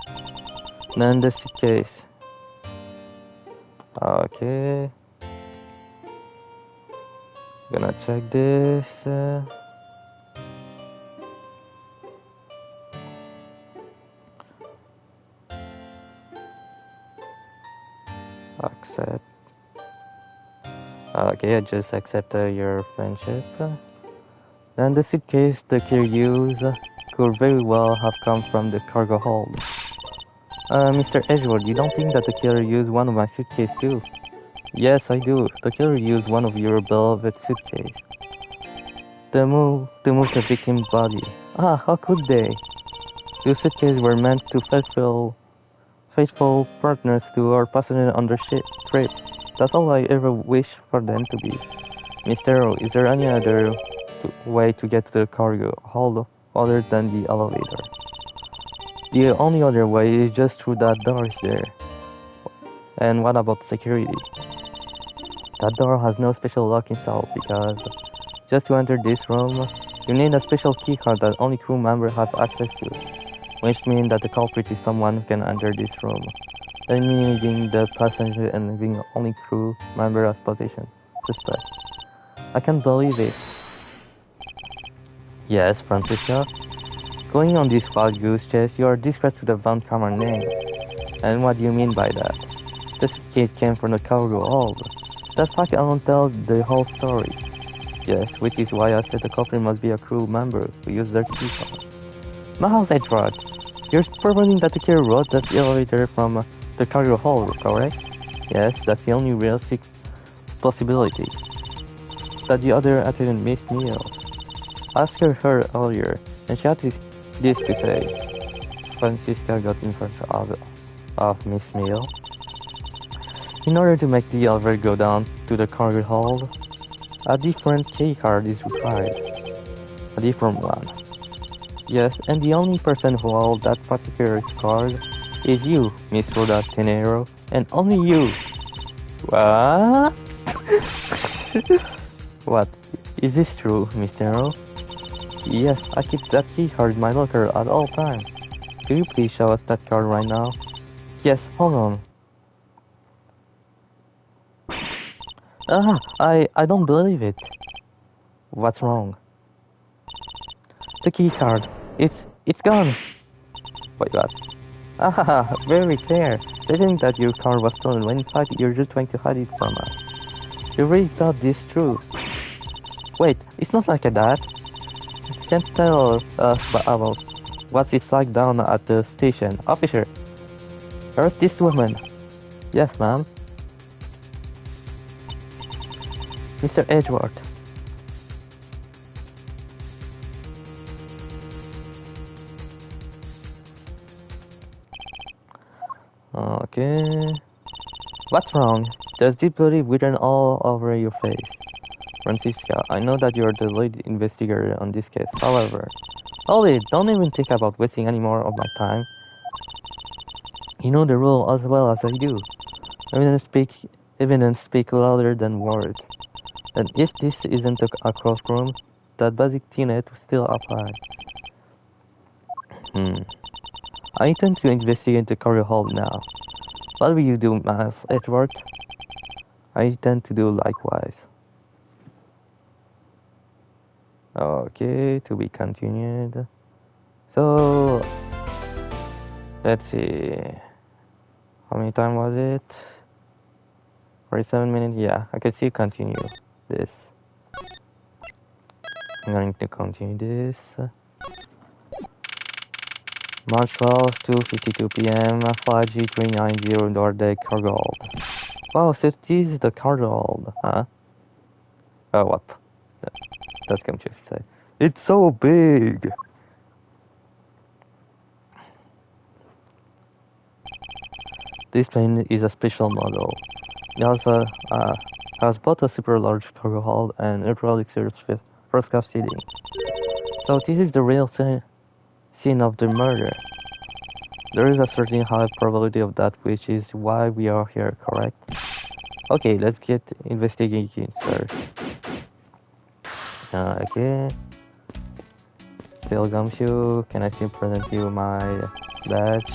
Then the suitcase. Okay. Gonna check this. Accept. Okay, I just accept your friendship. Then the suitcase the killer used could very well have come from the cargo hold. Mr. Edgeworth, you don't think that the killer used one of my suitcases too? Yes, I do. The killer used one of your beloved suitcases. To move the victim's body. How could they? Your suitcases were meant to faithful partners to our passenger on the trip. That's all I ever wish for them to be. Mr. Is there any other way to get to the cargo hold other than the elevator? The only other way is just through that door there. And what about security? That door has no special lock installed because just to enter this room, you need a special keycard that only crew members have access to, which means that the culprit is someone who can enter this room, eliminating the passenger and leaving only crew member as possession suspect. I can't believe it. Yes, Francisco? Going on this wild goose chase, you are discreet to the Von Kammer name. And what do you mean by that? This kid came from the cargo hold. That fact alone tells the whole story. Yes, which is why I said the culprit must be a crew member who used their keycard. Miles Edward, you're purporting that the killer rode that elevator from the cargo hold, correct? Yes, that's the only realistic possibility. That the other attendant missed meal. I asked her earlier, and she had this to say. Francisca got in front of Miss Meal. In order to make the elevator go down to the cargo hold, a different key card is required. A different one. Yes, and the only person who holds that particular card is you, Miss Rhoda Tenero, and only you. What? What? Is this true, Miss Tenero? Yes, I keep that key card in my locker at all times. Could you please show us that card right now? Yes, hold on. I don't believe it. What's wrong? The key card. It's gone. Wait, what? Ah, very fair. They think that your card was stolen when in fact you're just trying to hide it from us. You really thought this through. Wait, it's not like that. You can't tell us about what it's like down at the station. Officer, where's this woman? Yes, ma'am. Mr. Edgeworth. Okay. What's wrong? There's deep blood written all over your face. Francisca, I know that you're the lead investigator on this case. However, Ollie, don't even think about wasting any more of my time. You know the rule as well as I do. Evidence speak louder than words. And if this isn't a courtroom, that basic tenet will still apply. I intend to investigate the cargo hold now. What will you do, Miles Edward? I intend to do likewise. Okay, to be continued. So, let's see. How many time was it? 47 minutes? Yeah, I can see continue this. I'm going to continue this. March 12, 2:52 p.m. 5G390 Nordic cargo hold. Wow, so this is the cargo hold, huh? Oh, what? That's confusing. It's so big! This plane is a special model. It has both a super large cargo hold and hydraulic surface first class seating. So this is the real scene of the murder. There is a certain high probability of that, which is why we are here, correct? Okay, let's get investigating, sir. Okay. Still Gumshoe, can I still present you my badge?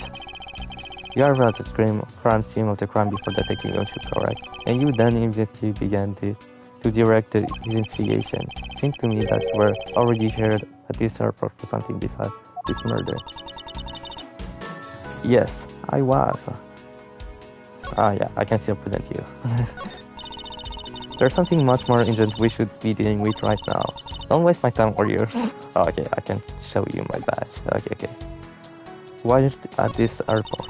You are about to crime scene of the crime before detecting Gumshoe, correct? And you then immediately began to direct the investigation. It seems to me that you were already here at this airport for something besides this murder. Yes, I was. Yeah, I can still present you. There's something much more urgent we should be dealing with right now. Don't waste my time or yours. Oh, okay, I can show you my badge. Okay. Why at this airport?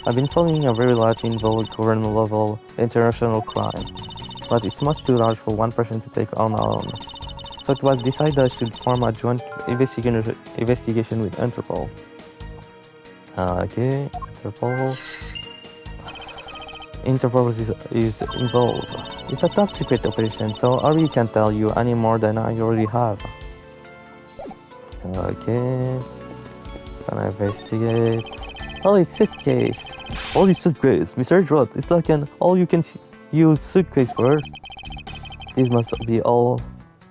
I've been following a very large involved government-level international crime, but it's much too large for one person to take on alone. So it was decided I should form a joint investigation with Interpol. Okay, Interpol is involved. It's a top secret operation, so I really can't tell you any more than I already have. Okay, gonna investigate. Holy suitcase! Holy suitcase, Mr. Edgeworth, it's like an all-you-can-use suitcase for. This must be all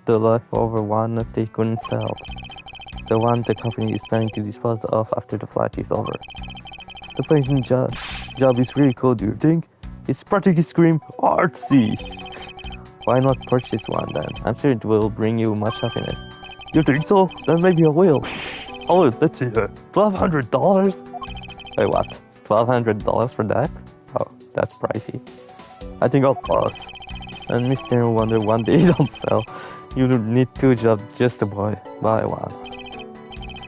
the leftover one that they couldn't sell. The one the company is planning to dispose of after the flight is over. The painting job is really cool, do you think? It's practically scream artsy. Why not purchase one then? I'm sure it will bring you much happiness. You think so? Then maybe I will. Oh, let's see here. $1,200? Wait, what? $1,200 for that? Oh, that's pricey. I think I'll pass. And Mr. Wonder one day don't sell. You need 2 jobs just to buy one.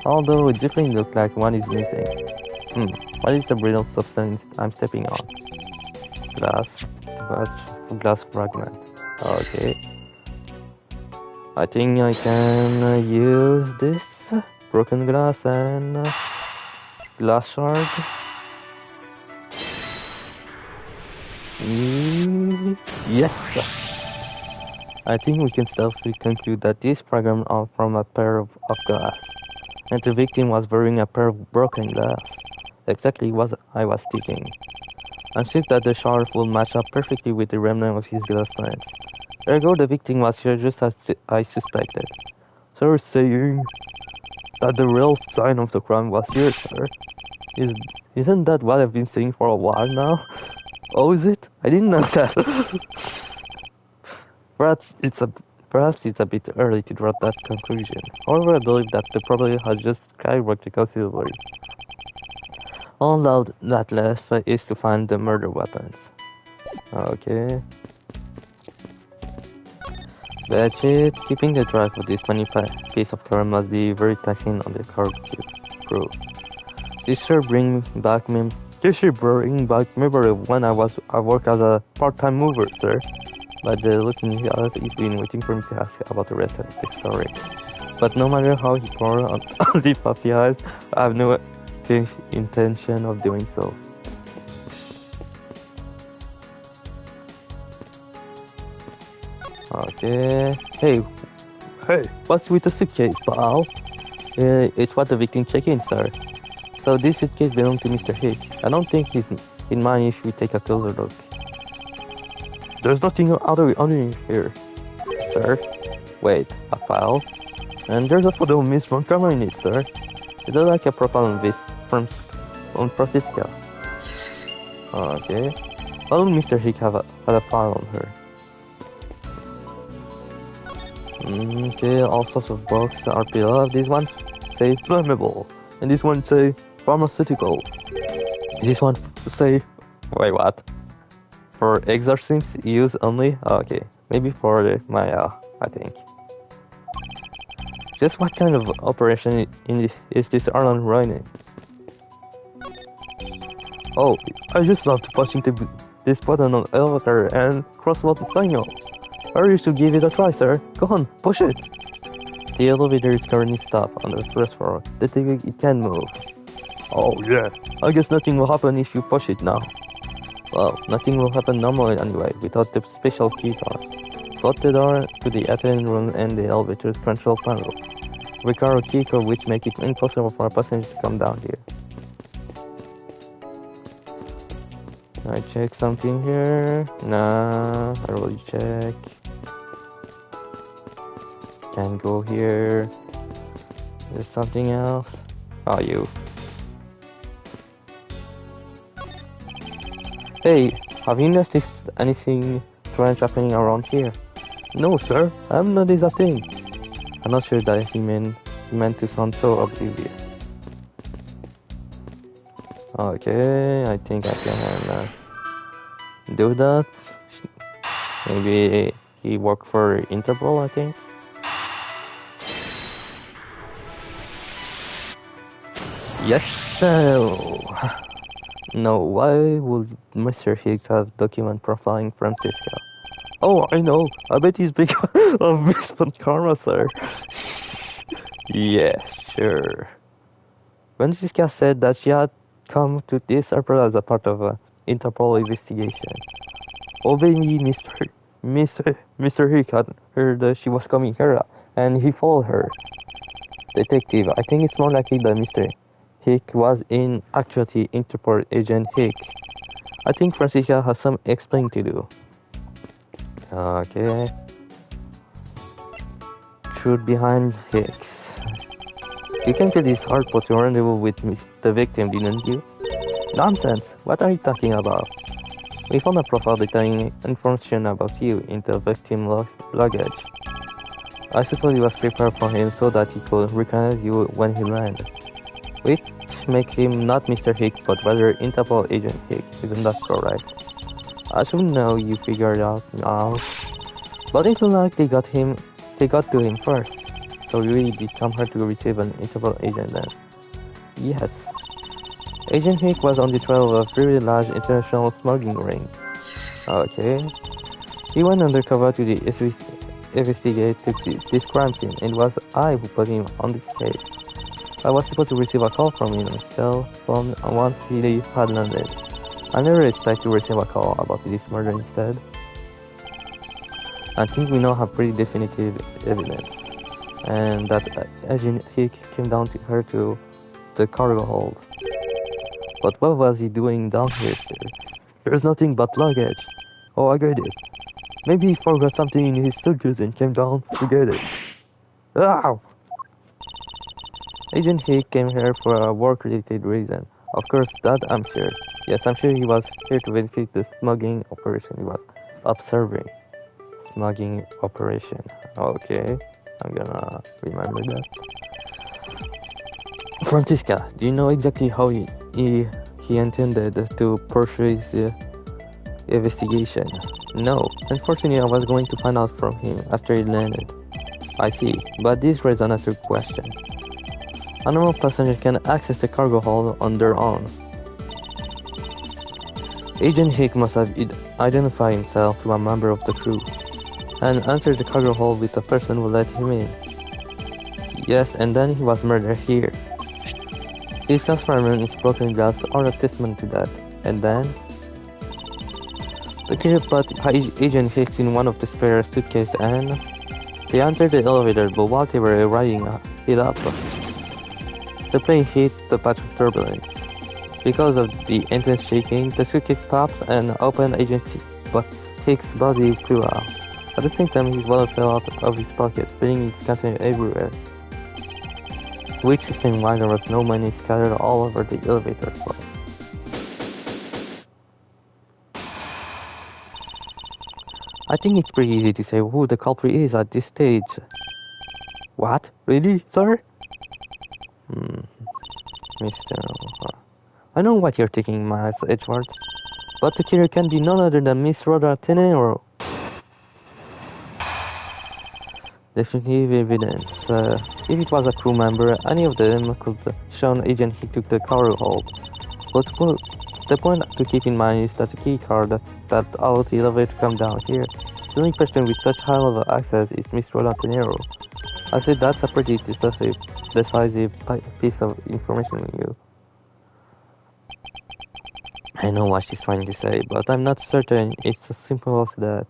Although it definitely looks like one is missing. What is the brittle substance I'm stepping on? Glass fragment. Okay. I think I can use this broken glass and glass shard. Yes! I think we can safely conclude that these fragments are from a pair of glass, and the victim was wearing a pair of broken glass, exactly what I was thinking. I'm sure that the shard will match up perfectly with the remnant of his glass lens. Ergo, the victim was here just as I suspected. So you're saying that the real sign of the crime was here, sir? Isn't that what I've been saying for a while now? Oh, is it? I didn't know that. Perhaps it's a bit early to draw that conclusion. However, I believe that the probability has just skyrocketed considerably. All that left is to find the murder weapons. Okay. That's it. Keeping the drive of this many piece of car must be very taxing on the car crew. This should bring back memory of when I worked as a part-time mover, sir. But looking at it, he's been waiting for me to ask about the rest of the story. But no matter how he poured on the puppy eyes, I have no intention of doing so. Okay. Hey, what's with the suitcase, pal? It's what the victim checked in, sir. So this suitcase belonged to Mr. Hicks. I don't think he's in mind if we take a closer look. There's nothing under here, sir. Wait, a file? And there's a photo of Miss Montgomery in it, sir. It looks like a profile on Francisca. Okay. Why would Mr. Hicks had a file on her? Okay, all sorts of boxes are below. This one say flammable, and this one say pharmaceutical. This one say, wait, what? For exorcisms use only? Okay, maybe for Maya, I think. Just what kind of operation is this Arnold running? Oh, I just love pushing this button on the elevator and crosswalk the signal. Hurry to give it a try, sir. Go on, push it. The elevator is currently stopped on the first floor. It can move. Oh yeah, I guess nothing will happen if you push it now. Well, nothing will happen normally anyway, without the special key card. Both the door to the attendant room and the elevator's control panel require a key code which makes it impossible for a passenger to come down here. I check something here. Nah, I really check. Can't go here. There's something else. Oh, you. Hey, have you noticed anything strange happening around here? No, sir. I haven't noticed a thing. I'm not sure that he meant to sound so oblivious. Okay, I think I can do that. Maybe he worked for Interpol, I think. Yes, so. No, why would Mr. Hicks have document profiling Francisca? Oh, I know. I bet he's big of Miss Karma, sir. Yeah, sure. Francisca said that she had come to this airport as a part of an Interpol investigation. Oh, maybe Mr. Hicks had heard that she was coming here, and he followed her. Detective, I think it's more likely that Mr. Hicks was in actuality Interpol agent Hicks. I think Francisca has some explaining to do. Okay. Truth behind Hicks. You came to this airport to rendezvous with the victim, didn't you? Nonsense! What are you talking about? We found a profile detailing information about you in the victim's luggage. I suppose it was prepared for him so that he could recognize you when he landed. Which makes him not Mr. Hicks, but rather Interpol agent Hicks. Isn't that correct? I should know you figured out now. But it looked like they got to him first. So you really did come here to retrieve an Interpol agent then? Yes. Agent Hick was on the trail of a very large international smuggling ring. Okay. He went undercover to investigate this crime scene, and it was I who put him on this case. I was supposed to receive a call from him on his cell phone once he had landed. I never expect to receive a call about this murder instead. I think we now have pretty definitive evidence, and that Agent Hick came down to her to the cargo hold. But what was he doing down here still? There's nothing but luggage. Oh, I get it. Maybe he forgot something in his suitcase and came down to get it. Ow! Agent Hick came here for a work-related reason. Of course, that I'm sure. Yes, I'm sure he was here to verify the smuggling operation he was observing. Smuggling operation. Okay, I'm gonna remember that. Francisca, do you know exactly how he intended to pursue his investigation? No, unfortunately I was going to find out from him after he landed. I see, but this raises another question. A normal passenger can access the cargo hold on their own. Agent Hick must have identified himself to a member of the crew and entered the cargo hold with the person who let him in. Yes, and then he was murdered here. His transformation is broken glass are a testament to that. And then the killer put Agent Hicks in one of the spare suitcases and they entered the elevator, but while they were riding it up, the plane hit the patch of turbulence. Because of the intense shaking, the suitcase popped and opened Agent Hicks' body flew out. At the same time, his wallet fell out of his pocket, spilling its contents everywhere. Which explained why there was no money scattered all over the elevator floor. I think it's pretty easy to say who the culprit is at this stage. What? Really, sir? Mr. I know what you're thinking, Miles Edgeworth, but the killer can be none other than Miss Rhoda Tenero. Definitive evidence. If it was a crew member, any of them could have shown Agent Hick took the cargo hold. But the point to keep in mind is that the key card that allowed the elevator to come down here, the only person with such high level access is Miss Rhoda Tenero. I said that's a pretty decisive piece of information with you. I know what she's trying to say, but I'm not certain it's as simple as that.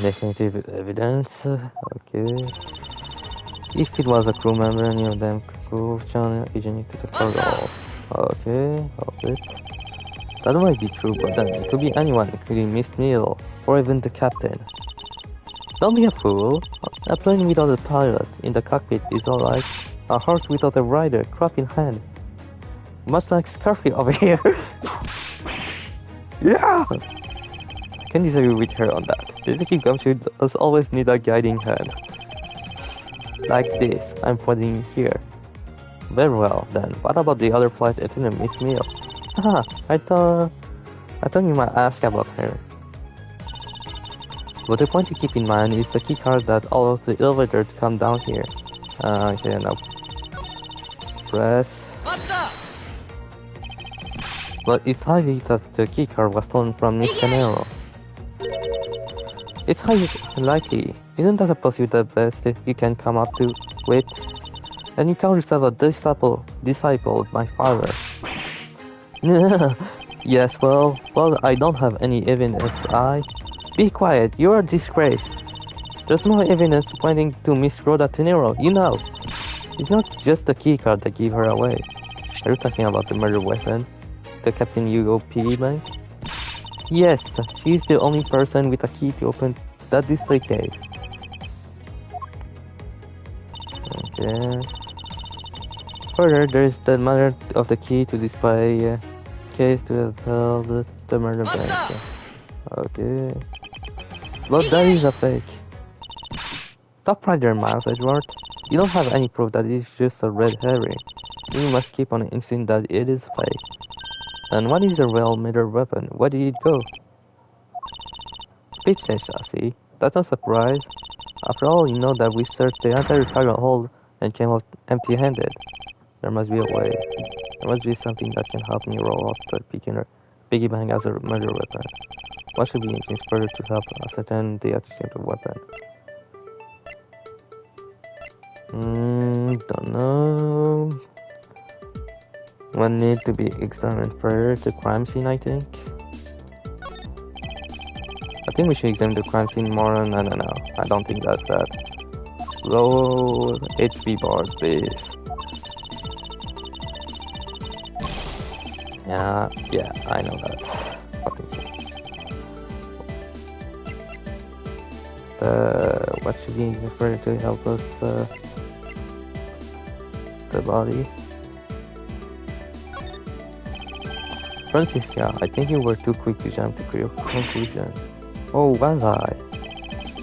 Definitive evidence. Okay. If it was a crew member, any of them could have shown Agent to the cargo. Okay, hold it. That might be true, but then it could be anyone, including Miss Neal, or even the captain. Don't be a fool. A plane without a pilot in the cockpit is alright. A horse without a rider, crop in hand. Much like Scarfy over here. Yeah! I can disagree with her on that. Detective Gumshoe does always need a guiding hand. Like this, I'm pointing here. Very well, then. What about the other flight attendant, Miss Neal? Haha, I thought you might ask about her. But the point to keep in mind is the key card that allows the elevator to come down here. Okay, now press. But it's highly that the key card was stolen from Miss Canero. It's highly likely. Isn't that a possibility the best you can come up to with? And you call yourself a disciple of my father. Yes, well, I don't have any evidence, Be quiet, you're a disgrace. There's no evidence pointing to Miss Rhoda Tenero, you know. It's not just the keycard that gave her away. Are you talking about the murder weapon? The Captain Hugo piggy bank? Yes, she's the only person with a key to open that display case. Okay. Further, there's the matter of the key to display case to tell the murder bank. Okay. But that is a fake. Stop right there, Miles Edgeworth. You don't have any proof that it's just a red herring. You must keep on insisting that it is fake. And what is a well-made weapon? Where did it go? Speechless, I see. That's a surprise. After all, you know that we searched the entire cargo hold and came out empty-handed. There must be a way. There must be something that can help me roll off the piggy bank as a murder weapon. What should be engines further to help ascertain the attitude of the weapon? Don't know. One need to be examined further to crime scene, I think. I think we should examine the crime scene more. No. I don't think that's that. Low HP bars, please. Yeah, I know that. Fucking shit. What should be referred to help us, the body? Francis, yeah, I think you were too quick to jump to your conclusion. Oh, was I?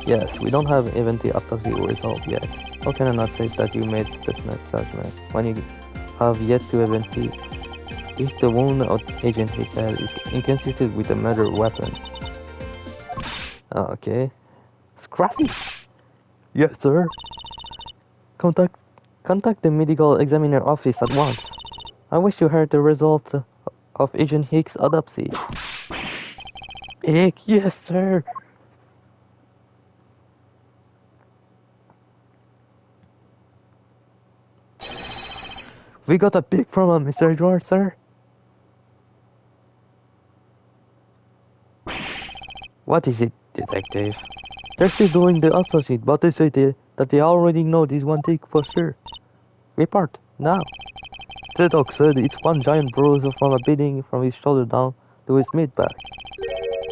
Yes, we don't have even the autopsy result yet. How can I not say that you made this judgment when you have yet to even see if the wound of Agent Hicks is inconsistent with the murder weapon? Okay. Scrappy! Yes, sir. Contact the medical examiner office at once. I wish you heard the result of Agent Hicks' autopsy. Yes, sir. We got a big problem, Mr. Edgeworth, sir. What is it, detective? They're still doing the autopsy, but they say that they already know this one thing for sure. Report, now. The doc said it's one giant bruise from a beating from his shoulder down to his mid-back.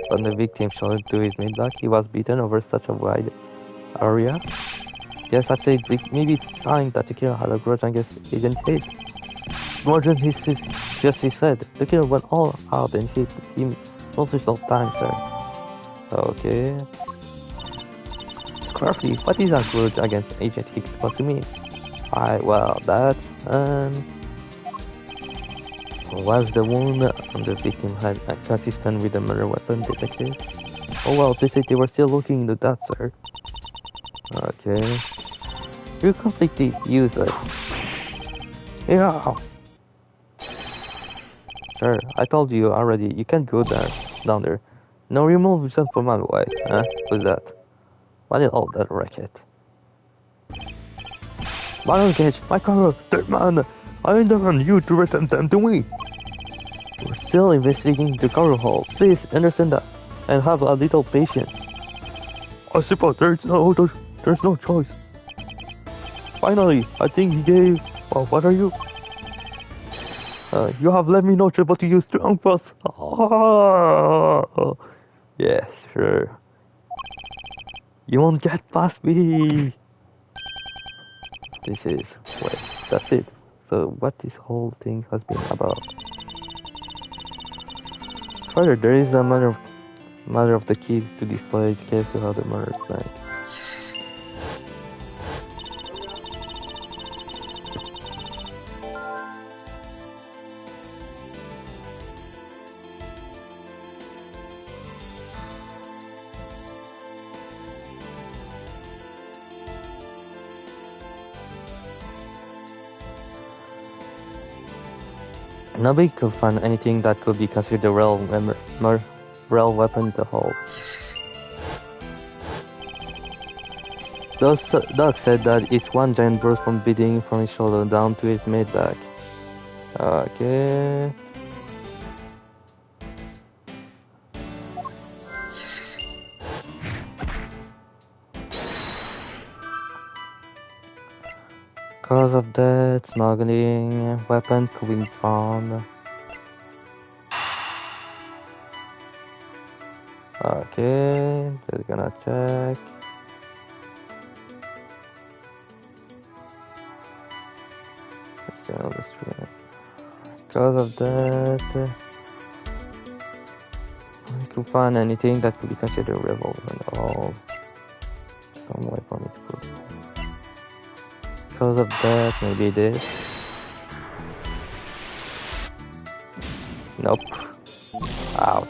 From the victim's shoulder to his mid-back, he was beaten over such a wide area. Yes, I'd say maybe it's a sign that the killer had a grudge against Agent Hicks. More than he said, the killer went all out and hit him multiple times, sir. Okay. Scruffy, what is a grudge against Agent Hicks supposed to mean? Well, that's, was the wound on the victim had consistent with the murder weapon, detective? Oh well, they said they were still looking into that, sir. Okay. You're completely useless. Yeah. Sir, I told you already, you can't go down there. Now remove yourself from my way, huh? Who's that? What is all that racket? My Gage, my cargo, third man! I don't want you to return them to me! We're still investigating the cargo hold. Please understand that, and have a little patience. I suppose there's no choice. Finally, I think he gave... Well, what are you? You have let me know able to use strong force. Yes, sure. You won't get past me. Wait, that's it. So what this whole thing has been about. Further, there is a matter of the key to display the case to how the murder is planned. Nobody could find anything that could be considered a real weapon to hold. Doc said that it's one giant bruise from beating from his shoulder down to his mid-back. Okay. Cause of death, smuggling, weapons could be found. Okay, just gonna check. Let's go on the street. Cause of death, we could find anything that could be considered a revolt at all. Some way for me to put. Cause of death, maybe this. Nope. Out.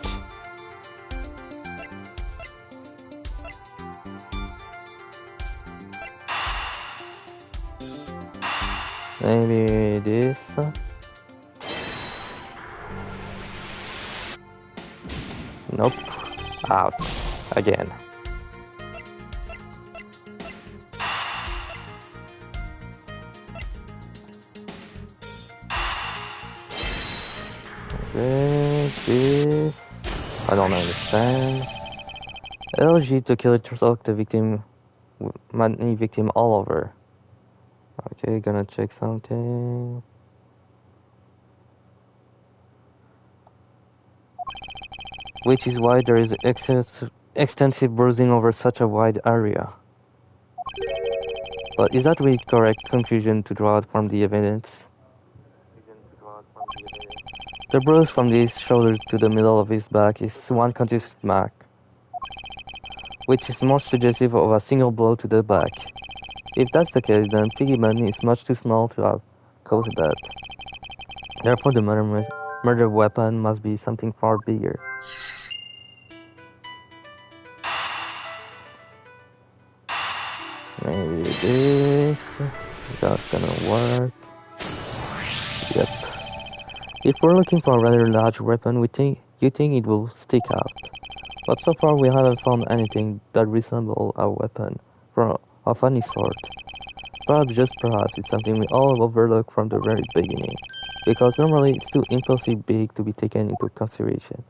Maybe this. Nope. Out. Again. Okay, this. I don't understand. LG to kill it, select the victim, many victim all over. Okay, gonna check something. Which is why there is extensive bruising over such a wide area. But is that really correct conclusion to draw from the evidence? The bruise from his shoulder to the middle of his back is one continuous mark, which is more suggestive of a single blow to the back. If that's the case, then Piggy Man is much too small to have caused that. Therefore, the murder weapon must be something far bigger. Maybe this. That's gonna work. Yep. If we're looking for a rather large weapon, you think it will stick out. But so far we haven't found anything that resembles a weapon of any sort. Perhaps, just perhaps, it's something we all overlook from the very beginning, because normally it's too impulsively big to be taken into consideration.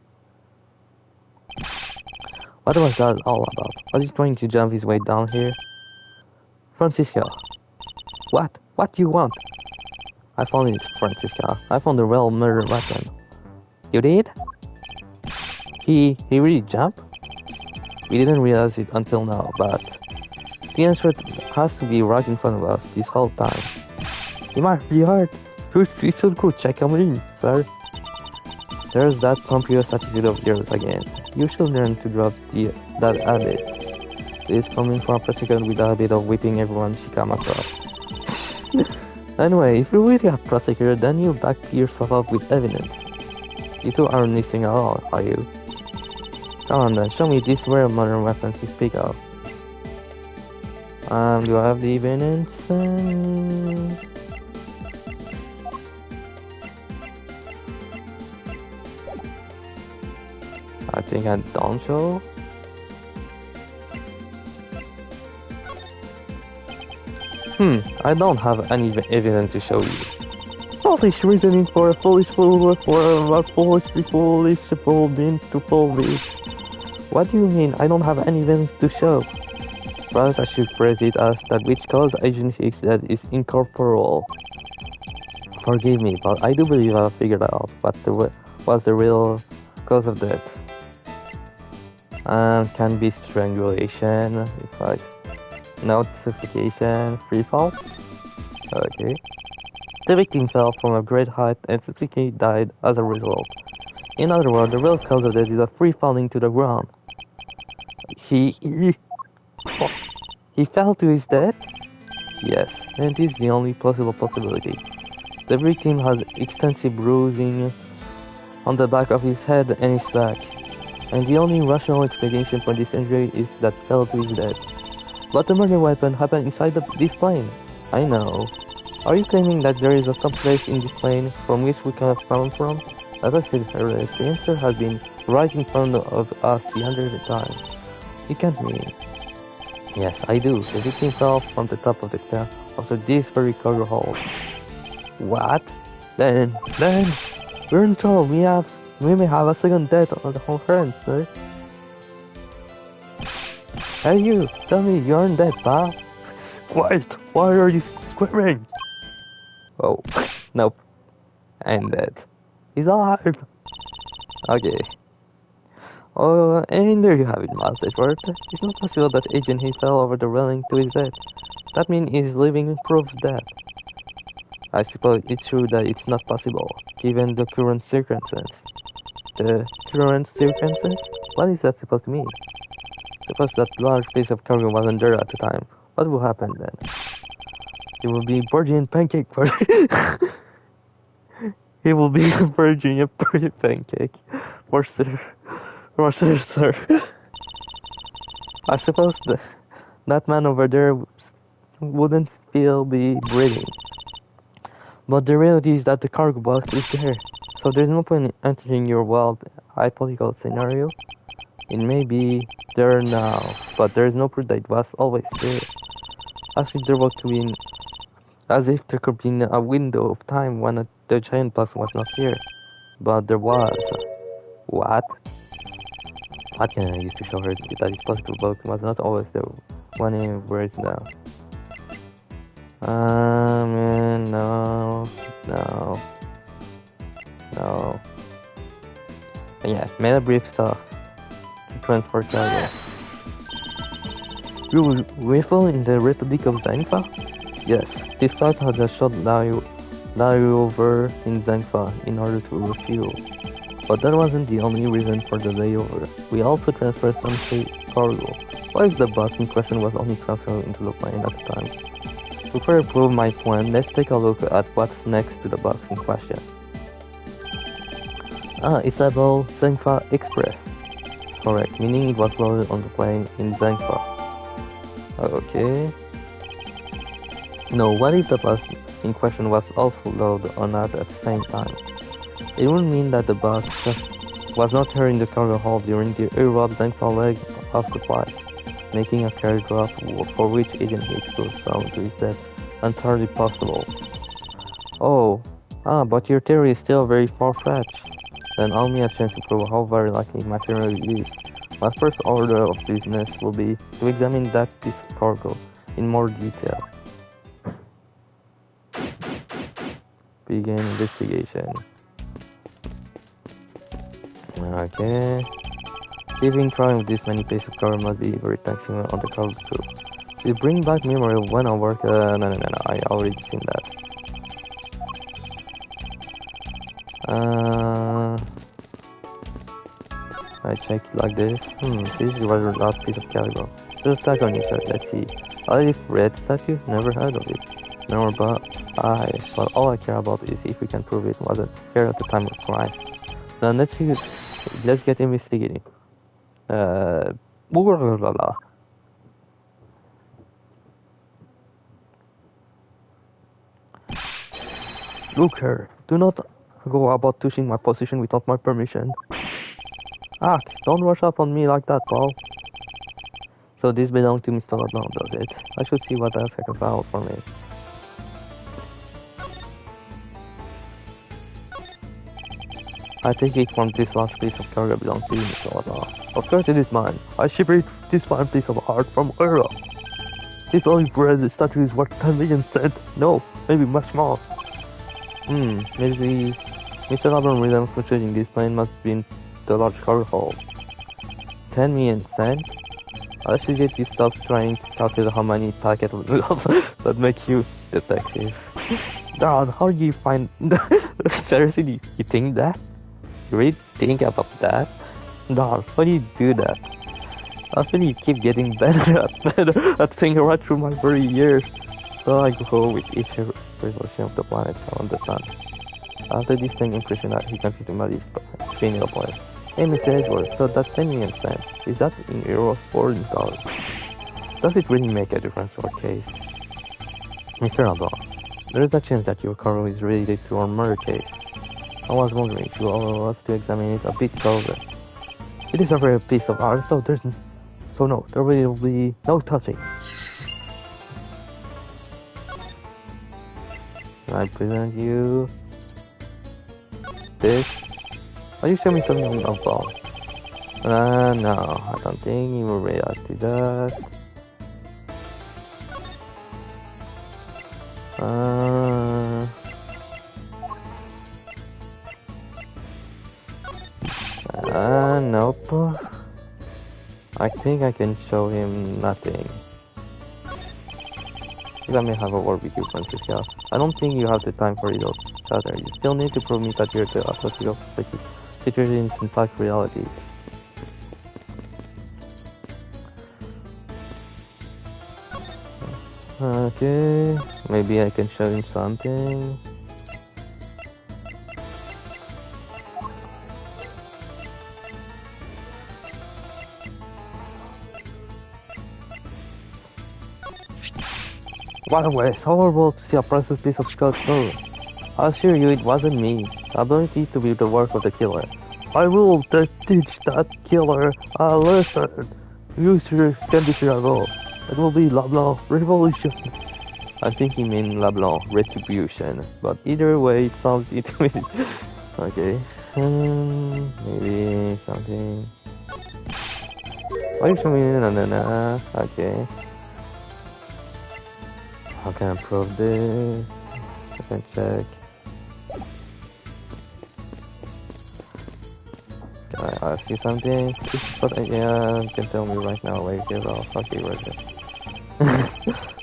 What was that all about? Was he trying to jump his way down here? Francisco. What? What do you want? I found it, Francisco. I found the real murder weapon. You did? He really jumped? We didn't realize it until now, but the answer has to be right in front of us this whole time. You might be hurt. It's so good, check him in, sir. There's that pompous attitude of yours again. You should learn to drop that habit. It's coming from a prosecutor with the habit of whipping everyone she comes across. Anyway, if you really have prosecutor, then you back yourself up with evidence. You two aren't listening at all, are you? Come on then, show me these rare modern weapons you speak of. Do I have the evidence? I think I don't show. I don't have any evidence to show you. Foolish reasoning for a foolish fool, for a foolish fool being too foolish. What do you mean I don't have any evidence to show? Perhaps I should phrase it as that which caused Agent Hicks that is incorporeal. Forgive me, but I do believe I figured out what was the real cause of death. And can be strangulation, if I note suffocation, free fall. Okay. The victim fell from a great height and subsequently died as a result. In other words, the real cause of death is a free falling to the ground. He fell to his death? Yes, and it is the only possible possibility. The victim has extensive bruising on the back of his head and his back, and the only rational explanation for this injury is that he fell to his death. But the murder weapon happened inside this plane. I know. Are you claiming that there is a someplace in this plane from which we can have found from? As I said earlier, the answer has been right in front of us the hundred times. You can't mean. Yes, I do. The victim fell from the top of the stair after this very cargo hold. What? Then, we're in trouble. We may have a second death on the whole friend, sir. Hey you, tell me you aren't dead, pal. Quiet, why are you screaming? Oh, nope. I'm dead. He's alive. Okay. Oh, and there you have it, Master Edgeworth. It's not possible that Agent he fell over the railing to his death. That means he's living proof of death. I suppose it's true that it's not possible, given the current circumstances. The current circumstances? What is that supposed to mean? Suppose that large piece of cargo wasn't there at the time. What will happen then? It will be Borgian pancake party. He will be a virgin, a pretty pancake. For sure. For sure, sir. I suppose that man over there wouldn't still be breathing. But the reality is that the cargo box is there. So there's no point in entering your wild hypothetical scenario. It may be there now, but there's no proof that it was always there. As if there was to be as if there could be a window of time when the giant box was not here. But there was. What? What can I use to show her that this possible box was not always there when it was now? No. Yeah, made a brief stop to transport cargo. You rifle in the Republic of Zangfa? Yes, this flight had a short layover in Zangfa in order to refuel. But that wasn't the only reason for the layover. We also transferred some cargo. What if the box in question was only transferred into the plane at the time? Before I prove my point, let's take a look at what's next to the box in question. It's labeled Zangfa Express. Correct, meaning it was loaded on the plane in Zangfa. Okay. No, what if the box in question was also loaded on that at the same time? It would mean that the box was not here in the cargo hold during the Europe Zangfa leg of the flight, making a carrier drop for which Agent Hicks was found to is entirely possible. But your theory is still very far-fetched. Then allow me a chance to prove how very likely my scenario is. My first order of business will be to examine that piece of cargo in more detail. Begin investigation. Okay. Keeping track of this many pieces of cargo must be very taxing on the cargo crew. You bring back memory of when I work. No, I already seen that. I check it like this. This is the last piece of cargo. There's a tag on your shirt, let's see. A leaf red statue? Never heard of it. No, but all I care about is if we can prove it wasn't here at the time of crime. Then let's get investigating. Look here, do not go about touching my position without my permission. Don't rush up on me like that, Paul. So this belongs to Mr. LeBlanc, does it? I should see what else I can find out for me. I take it from this large piece of cargo belongs to you, Mr. LeBlanc. Of course it is mine. I shipped this fine piece of art from Europe. This olive red statue is worth 10 million cents. No, maybe much more. Maybe Mr. LeBlanc reason for choosing this plane must be in the large cargo hold. 10 million cents? I suggest you stop trying to calculate how many packets that make you detective. Dad, how do you find seriously, you think that? You really think about that? Dad, how do you do that? I feel you keep getting better at thinking right through my very years. So I go with each revolution of the planet around the sun. After this thing impression that he can fit in my pineal point. Hey Mr. Edgeworth, so that's 10 million cents. Is that in euros or in dollars? Does it really make a difference to our case? Mr. LeBlanc, there is a chance that your cargo is related to our murder case. I was wondering if you allow us to examine it a bit closer. It is a rare piece of art, so there will be no touching. I present you this. Are you showing me something about? No, I don't think you will react to that. Nope. I think I can show him nothing. Let me have a word with you, Francisca. I don't think you have the time for it all. You still need to prove me that you're the authority of situation is in fact reality. Okay, maybe I can show him something. What a waste. Horrible to see a precious piece of Scott's food. I assure you it wasn't me. Ability to be the work of the killer. I will teach that killer a lesson. You sure can be sure I will. It will be LeBlanc Revolution. I think he meant LeBlanc Retribution. But either way, it sounds it. Okay. Maybe something. Wait for me. No. Okay. How can I prove this? I can check. Can I ask you something? But yeah, you can tell me right now. Wait, okay, right there.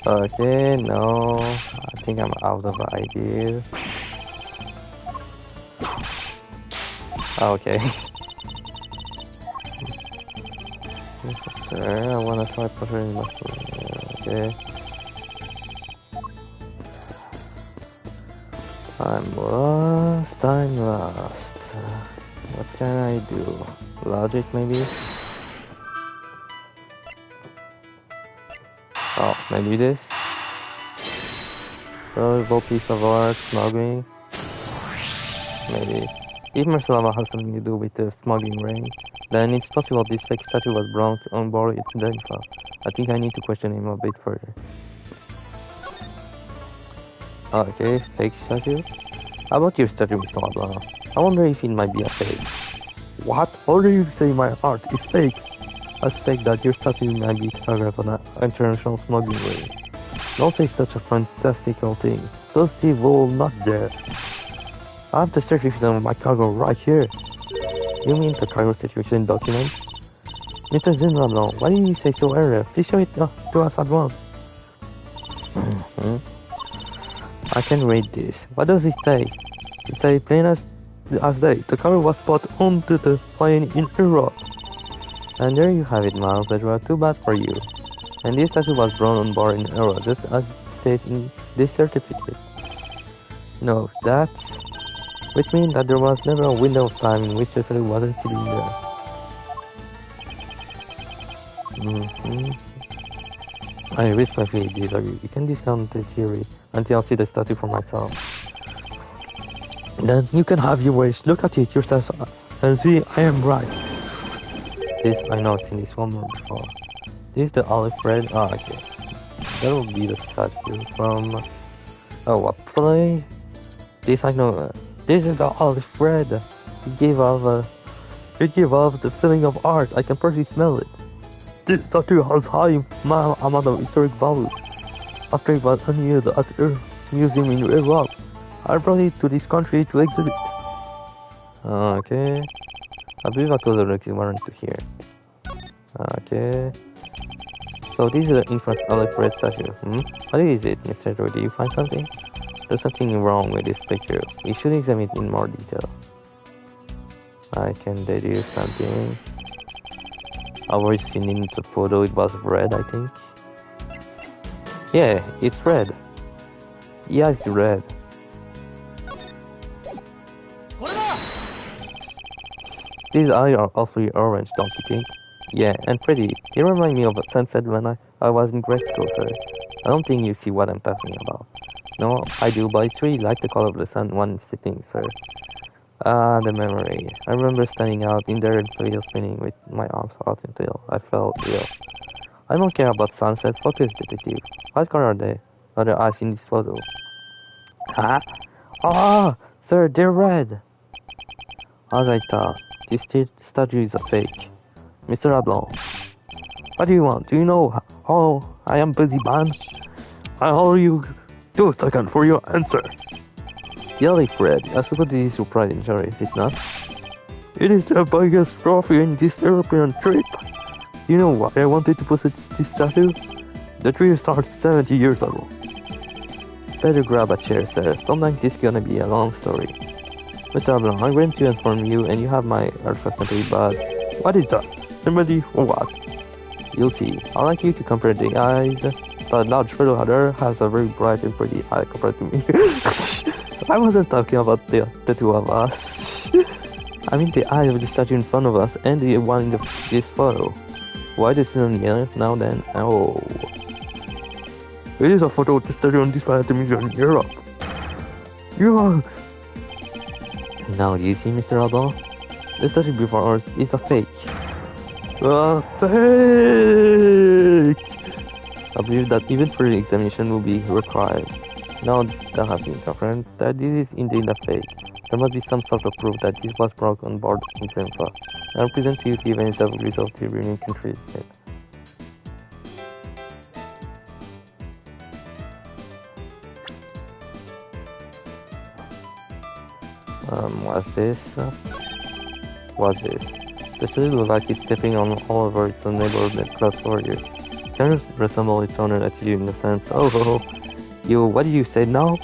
Okay, no. I think I'm out of ideas. Okay. Sure, I wanna try putting muscle. Okay. I'm lost. What can I do? Logic, maybe? Oh, maybe this? Valuable piece of art, smuggling? Maybe. If Marcelama has something to do with the smuggling ring, then it's possible this fake statue was brought on board its info. I think I need to question him a bit further. Okay, fake statue? How about your statue, Mr. LeBlanc? I wonder if it might be a fake. What? How do you say my art is fake? As fake that your statue might be photographed on an international smuggling ring. Don't say such a fantastical thing. Those thieves will not dare. I have the certificate of my cargo right here. You mean the cargo situation document? Mr. LeBlanc, why did you say so earlier? Please show it to us at once. I can read this. What does it say? It says plain as day. The cargo was put onto the plane in Europe. And there you have it, Miles. That was too bad for you. And this statue was brought on board in Europe, just as stated in this certificate. No, that's... which means that there was never a window of time in which the statue wasn't sitting there. I respectfully disagree. You can discount the theory until I see the statue for myself. Then you can have your ways. Look at it yourself and see I am right. This I know seen this one before. This is the olive red. Ah, okay. That will be the statue from. Oh, what play? This I know. This is the olive red. It gave off the feeling of art. I can personally smell it. This statue has high amount of historic value. After it was unused at the museum in Europe, I brought it to this country to exhibit. Okay. I believe I closer look warrant to here. Okay. So this is the infant olive red statue. What is it, Mr. Joy? Did you find something? There's something wrong with this picture. We should examine it in more detail. I can deduce something. I've already seen in the photo it was red, I think. Yeah, it's red. Yeah, it's red. These eyes are awfully orange, don't you think? Yeah, and pretty. They remind me of a sunset when I was in grade school, sir. I don't think you see what I'm talking about. No, I do, but it's really like the color of the sun when it's sitting, sir. Ah, the memory. I remember standing out in there and wheel spinning with my arms out until I felt ill. I don't care about sunset. Focus, detective. What color are they? Other eyes in this photo. Huh? Ah, sir, they're red. As I thought, this statue is a fake. Mr. LeBlanc, what do you want? Do you know how I am busy, man? I'll owe you 2 seconds for your answer. Yelly Fred, I suppose this is your pride and joy, is it not? It is the biggest trophy in this European trip. You know why I wanted to possess this statue? The trip started 70 years ago. Better grab a chair, sir. Sometimes this is gonna be a long story. Mr. LeBlanc, I'm going to inform you and you have my responsibility, but what is that? Somebody or what? You'll see. I'd like you to compare the eyes. The large fellow other has a very bright and pretty eye compared to me. I wasn't talking about the two of us. I mean the eye of the statue in front of us and the one in this photo. Why the sun yellow now then? Oh. It is a photo of the statue on display at the museum in Europe. Yeah. Now, do you see, Mr. Alba? The statue before us is a fake. A fake! I believe that even further examination will be required. Now that has been confirmed that this is indeed a fake, there must be some sort of proof that this was brought on board in Zenfa, and present to you the evidence that will result in reunion countries. What's this? What's this? The statue looks like it's stepping on all over its neighborhood class warriors. Can resemble its owner attitude in a sense. Oh, you, what did you say now?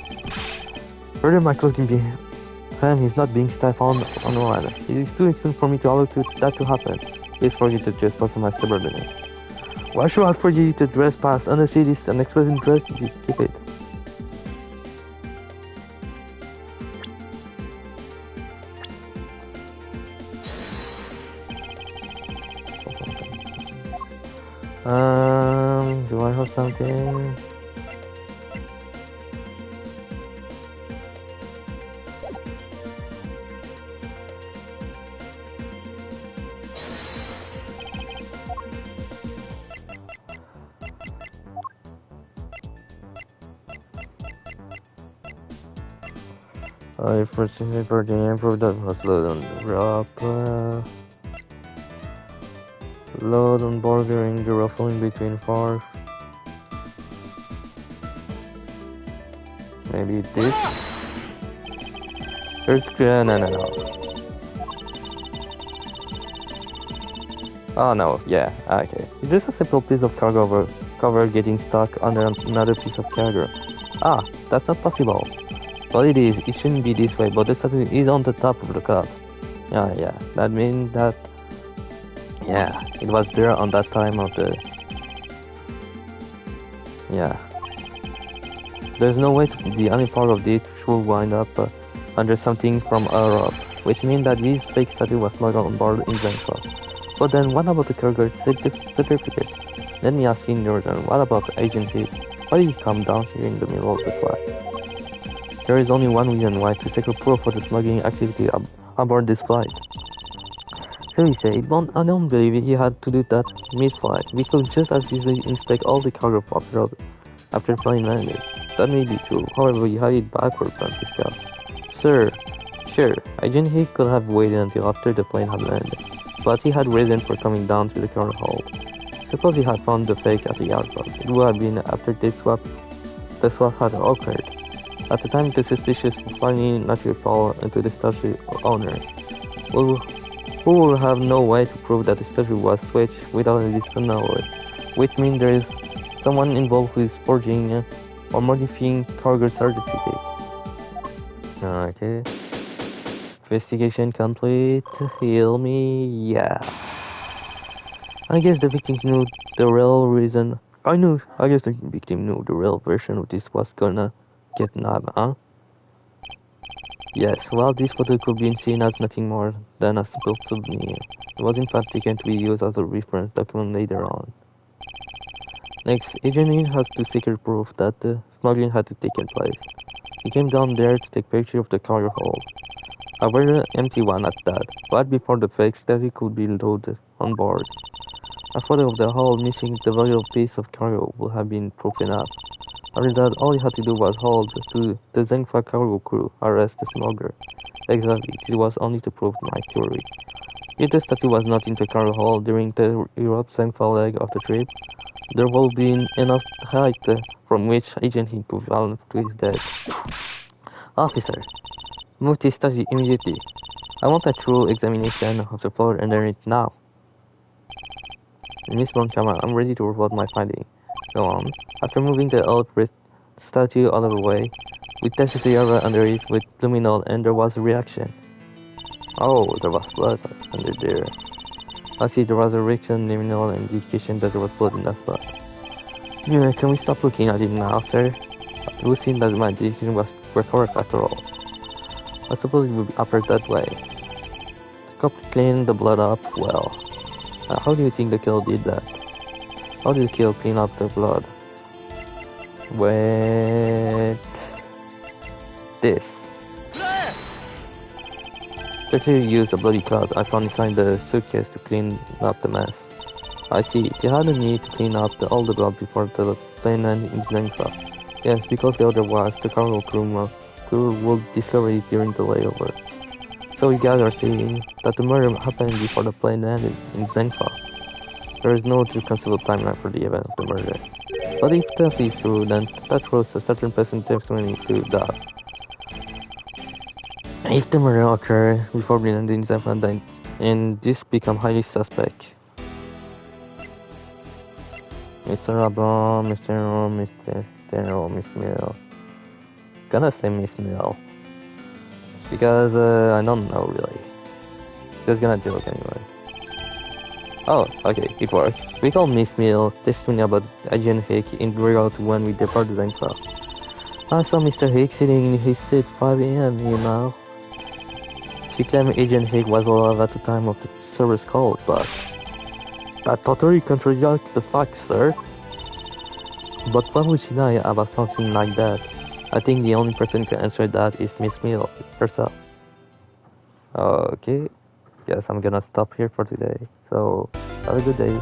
Further, my clothing he's not being stifled on one. It is too soon for me to allow that to happen. Please forget to trespass on my subordinate. Why should I forget you to trespass? Honestly, this is an expressive dress. You keep it. Do I have something? I first for the improve that was load on the wrap. Load on bordering the ruffling between far. Maybe this. There's no. Oh no, yeah, okay. It's just a simple piece of cargo cover getting stuck under another piece of cargo. Ah, that's not possible. Well, it is. It shouldn't be this way, but the statue is on the top of the cup. Yeah. That means that. Yeah, it was there on that time of the. Yeah. There's no way to be any part of this will wind up under something from Europe, which means that this fake statue was smuggled on board in Bangkok. But then, what about the cargo certificate? Let me ask you in your turn, what about the agency? Why did he come down here in the middle of the flight? There is only one reason why, to secure proof for the smuggling activity aboard this flight. So he said, I don't believe he had to do that mid-flight. We could just as easily inspect all the cargo after plane landed. That may be true, however you had it backwards, Francisco. Sure, Agent he could have waited until after the plane had landed, but he had reason for coming down to the cargo hold. Suppose he had found the fake at the airport. It would have been after the swap had occurred. At the time, the suspicious finally naturally fall into the statue owner, who will have no way to prove that the statue was switched without a dishonorable, which means there is someone involved who is forging or modifying cargo certificate. Okay. Investigation complete. Heal me. Yeah. I guess the victim knew the real reason. I guess the victim knew the real version of this was gonna get nabbed, huh? Yes, well, this photo could be seen as nothing more than a simple souvenir. It was in fact taken to be used as a reference document later on. Next, Agent Yin has to secure proof that the smuggling had taken place. He came down there to take picture of the cargo hold. A very empty one at that, but before the fake statue could be loaded on board. A photo of the hold missing the valuable piece of cargo would have been proof enough. After that, all he had to do was hold to the Zengfa cargo crew, arrest the smuggler. Exactly, it was only to prove my theory. If the statue was not in the cargo hold during the Europe Zengfa leg of the trip, there would be enough height from which Agent He could fall to his death. Officer, move this statue immediately. I want a true examination of the floor underneath now. Miss Montchamp, I'm ready to report my finding. Go on. After moving the old statue out of the way, we tested the area under it with luminol and there was a reaction. Oh, there was blood under there. I see there was a reaction luminol and indication that there was blood in that spot. Yeah, can we stop looking at it now, sir? It would seem that my decision was correct after all. I suppose it would be upper that way. Cop cleaned the blood up well. How do you think the killer did that? How did the killer clean up the blood? with this. To actually use a bloody cloth, I found inside the suitcase to clean up the mess. I see, you had a need to clean up all the blood before the plane landed in Zenfa. Yes, because otherwise the cargo crew will discover it during the layover. So you guys are seeing that the murder happened before the plane landed in Zenfa. There is no conceivable timeline for the event of the murder. But if that is true, then that throws a certain person testimony to that. If the murder occurred before the landing in Zenfa, then and this become highly suspect. Mr. Abon, Mr. O, Mr. General, Miss Mill. Gonna say Miss Mill. Because, I don't know really. Just gonna joke anyway. Oh, okay, it worked. We call Miss Mill testimony about Agent Hick in regard to when we departed Zenfa. I saw Mr. Hick sitting in his seat 5 AM, you know. She claimed Agent Hick was alive at the time of the service call, but that totally contradicts the facts, sir. But why would she lie about something like that? I think the only person who can answer that is Miss Mill herself. Okay, guess I'm gonna stop here for today. So, have a good day.